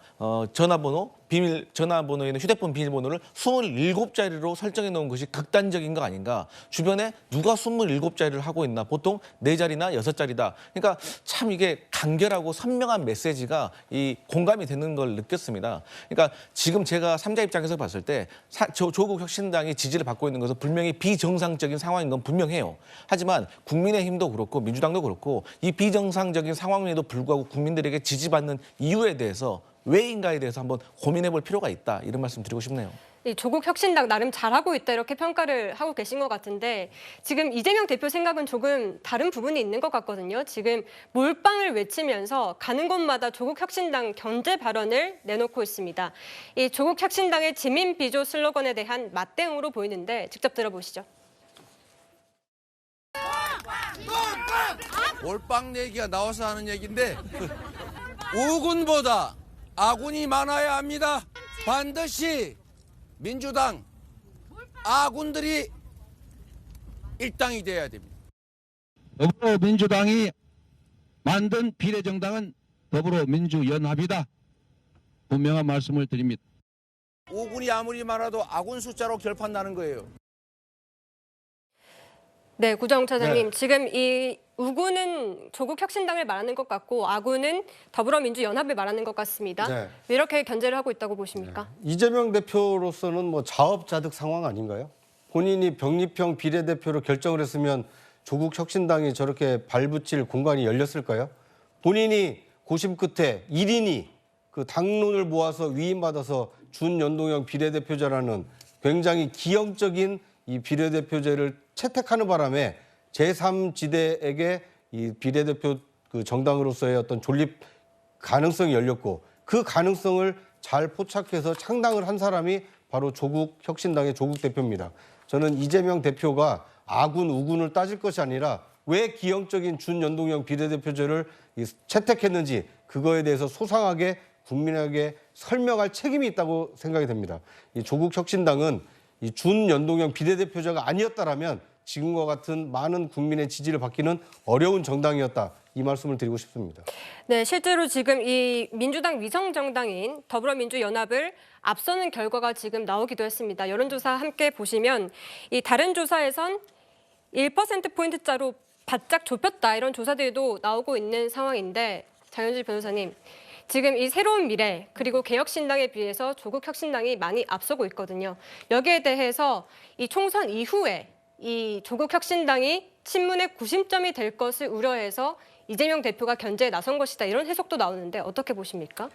전화번호에는 휴대폰 비밀번호를 27자리로 설정해 놓은 것이 극단적인 거 아닌가. 주변에 누가 27자리를 하고 있나. 보통 4자리나 6자리다. 그러니까 참 이게 간결하고 선명한 메시지가 이 공감이 되는 걸 느꼈습니다. 그러니까 지금 제가 3자 입장에서 봤을 때 조국 혁신당이 지지를 받고 있는 것은 분명히 비정상적인 상황인 건 분명해요. 하지만 국민의힘도 그렇고 민주당도 그렇고 이 비정상적인 상황에도 불구하고 국민들에게 지지받는 이유에 대해서 왜인가에 대해서 한번 고민해 볼 필요가 있다. 이런 말씀 드리고 싶네요. 이 조국 혁신당 나름 잘하고 있다 이렇게 평가를 하고 계신 것 같은데 지금 이재명 대표 생각은 조금 다른 부분이 있는 것 같거든요. 지금 몰빵을 외치면서 가는 곳마다 조국 혁신당 견제 발언을 내놓고 있습니다. 이 조국 혁신당의 지민 비조 슬로건에 대한 맞대응으로 보이는데 직접 들어보시죠. 몰빵 얘기가 나와서 하는 얘기인데 우군보다 아군이 많아야 합니다. 반드시 민주당 아군들이 일당이 돼야 됩니다. 더불어민주당이 만든 비례정당은 더불어민주연합이다. 분명한 말씀을 드립니다. 우군이 아무리 많아도 아군 숫자로 결판 나는 거예요. 네, 구정 차장님. 네. 지금 이 우군은 조국 혁신당을 말하는 것 같고 아군은 더불어민주연합을 말하는 것 같습니다. 네. 왜 이렇게 견제를 하고 있다고 보십니까? 이재명 대표로서는 뭐 자업자득 상황 아닌가요? 본인이 병립형 비례대표로 결정을 했으면 조국 혁신당이 저렇게 발붙일 공간이 열렸을까요? 본인이 고심 끝에 1인이 그 당론을 모아서 위임받아서 준연동형 비례대표자라는 굉장히 기형적인 이 비례대표제를 채택하는 바람에 제3지대에게 이 비례대표 그 정당으로서의 어떤 존립 가능성이 열렸고 그 가능성을 잘 포착해서 창당을 한 사람이 바로 조국혁신당의 조국 대표입니다. 저는 이재명 대표가 아군, 우군을 따질 것이 아니라 왜 기형적인 준연동형 비례대표제를 채택했는지 그거에 대해서 소상하게 국민에게 설명할 책임이 있다고 생각이 됩니다. 이 조국혁신당은 이 준연동형 비례대표제가 아니었다라면 지금과 같은 많은 국민의 지지를 받기는 어려운 정당이었다. 이 말씀을 드리고 싶습니다. 네, 실제로 지금 이 민주당 위성정당인 더불어민주연합을 앞서는 결과가 지금 나오기도 했습니다. 여론조사 함께 보시면 이 다른 조사에선 1%포인트짜로 바짝 좁혔다 이런 조사들도 나오고 있는 상황인데 장현주 변호사님, 지금 이 새로운 미래 그리고 개혁신당에 비해서 조국혁신당이 많이 앞서고 있거든요. 여기에 대해서 이 총선 이후에 이 조국혁신당이 친문의 구심점이 될 것을 우려해서 이재명 대표가 견제에 나선 것이다 이런 해석도 나오는데 어떻게 보십니까?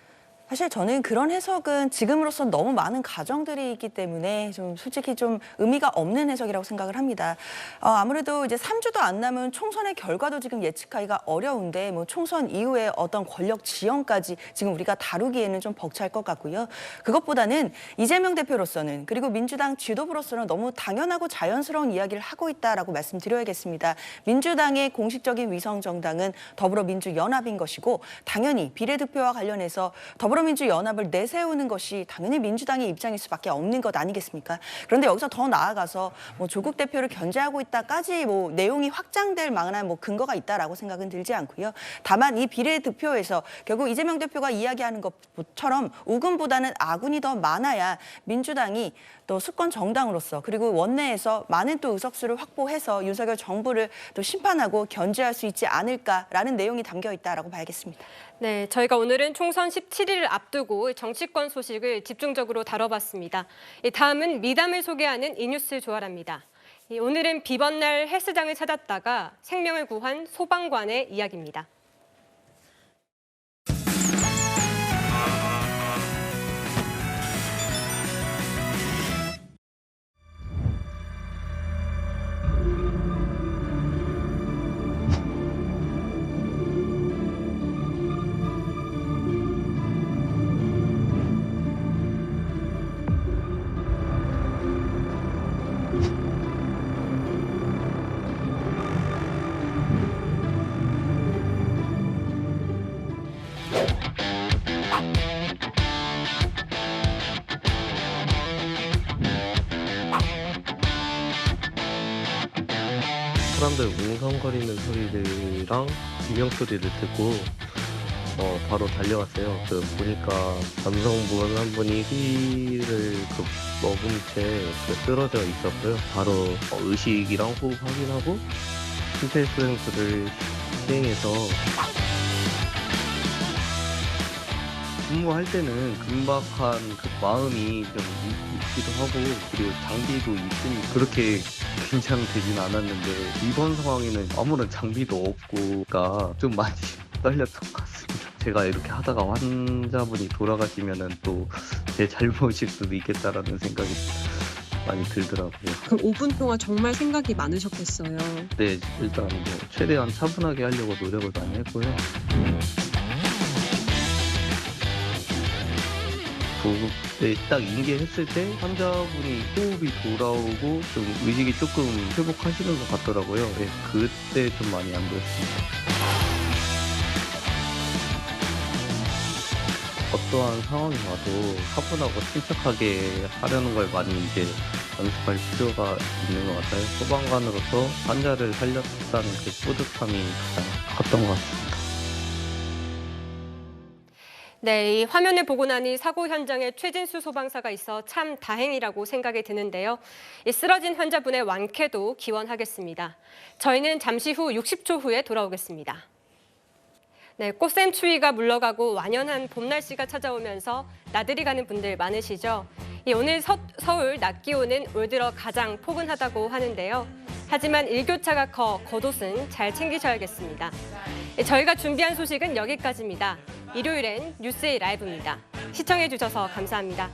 사실 저는 그런 해석은 지금으로서 너무 많은 가정들이 있기 때문에 좀 솔직히 좀 의미가 없는 해석이라고 생각을 합니다. 아무래도 이제 3주도 안 남은 총선의 결과도 지금 예측하기가 어려운데 뭐 총선 이후에 어떤 권력 지형까지 지금 우리가 다루기에는 좀 벅찰 것 같고요. 그것보다는 이재명 대표로서는 그리고 민주당 지도부로서는 너무 당연하고 자연스러운 이야기를 하고 있다라고 말씀드려야겠습니다. 민주당의 공식적인 위성정당은 더불어민주연합인 것이고 당연히 비례대표와 관련해서 더불어민주연합을 내세우는 것이 당연히 민주당의 입장일 수밖에 없는 것 아니겠습니까? 그런데 여기서 더 나아가서 뭐 조국 대표를 견제하고 있다까지 뭐 내용이 확장될 만한 뭐 근거가 있다라고 생각은 들지 않고요. 다만 이 비례대표에서 결국 이재명 대표가 이야기하는 것처럼 우군보다는 아군이 더 많아야 민주당이 또 수권 정당으로서 그리고 원내에서 많은 또 의석수를 확보해서 윤석열 정부를 또 심판하고 견제할 수 있지 않을까라는 내용이 담겨 있다라고 봐야겠습니다. 네, 저희가 오늘은 총선 17일을 앞두고 정치권 소식을 집중적으로 다뤄봤습니다. 다음은 미담을 소개하는 이뉴스 조아라입니다. 오늘은 비번날 헬스장을 찾았다가 생명을 구한 소방관의 이야기입니다. 사람들 웅성거리는 소리들이랑 비명 소리를 듣고 바로 달려갔어요. 보니까 남성분 한 분이 피를 먹은 채 쓰러져 있었고요. 바로 의식이랑 호흡 확인하고 심폐소생술을 시행해서 근무할 때는 긴박한 마음이 좀 있기도 하고 그리고 장비도 있으니 그렇게 긴장되진 않았는데 이번 상황에는 아무런 장비도 없고가 좀 많이 떨렸던 것 같습니다. 제가 이렇게 하다가 환자분이 돌아가시면은 또 제 잘못일 수도 있겠다라는 생각이 많이 들더라고요. 그럼 5분 동안 정말 생각이 많으셨겠어요? 네, 일단 최대한 차분하게 하려고 노력을 많이 했고요. 네, 딱 인계했을 때 환자분이 호흡이 돌아오고 좀 의식이 조금 회복하시는 것 같더라고요. 네, 그때 좀 많이 안 보였습니다. 어떠한 상황이 와도 차분하고 침착하게 하려는 걸 많이 이제 연습할 필요가 있는 것 같아요. 소방관으로서 환자를 살렸다는 그 뿌듯함이 가장 컸던 것 같습니다. 네, 이 화면을 보고 나니 사고 현장에 최진수 소방사가 있어 참 다행이라고 생각이 드는데요. 이 쓰러진 환자분의 완쾌도 기원하겠습니다. 저희는 잠시 후 60초 후에 돌아오겠습니다. 네, 꽃샘 추위가 물러가고 완연한 봄 날씨가 찾아오면서 나들이 가는 분들 많으시죠? 오늘 서울 낮 기온은 올 들어 가장 포근하다고 하는데요. 하지만 일교차가 커 겉옷은 잘 챙기셔야겠습니다. 저희가 준비한 소식은 여기까지입니다. 일요일엔 뉴스의 라이브입니다. 시청해주셔서 감사합니다.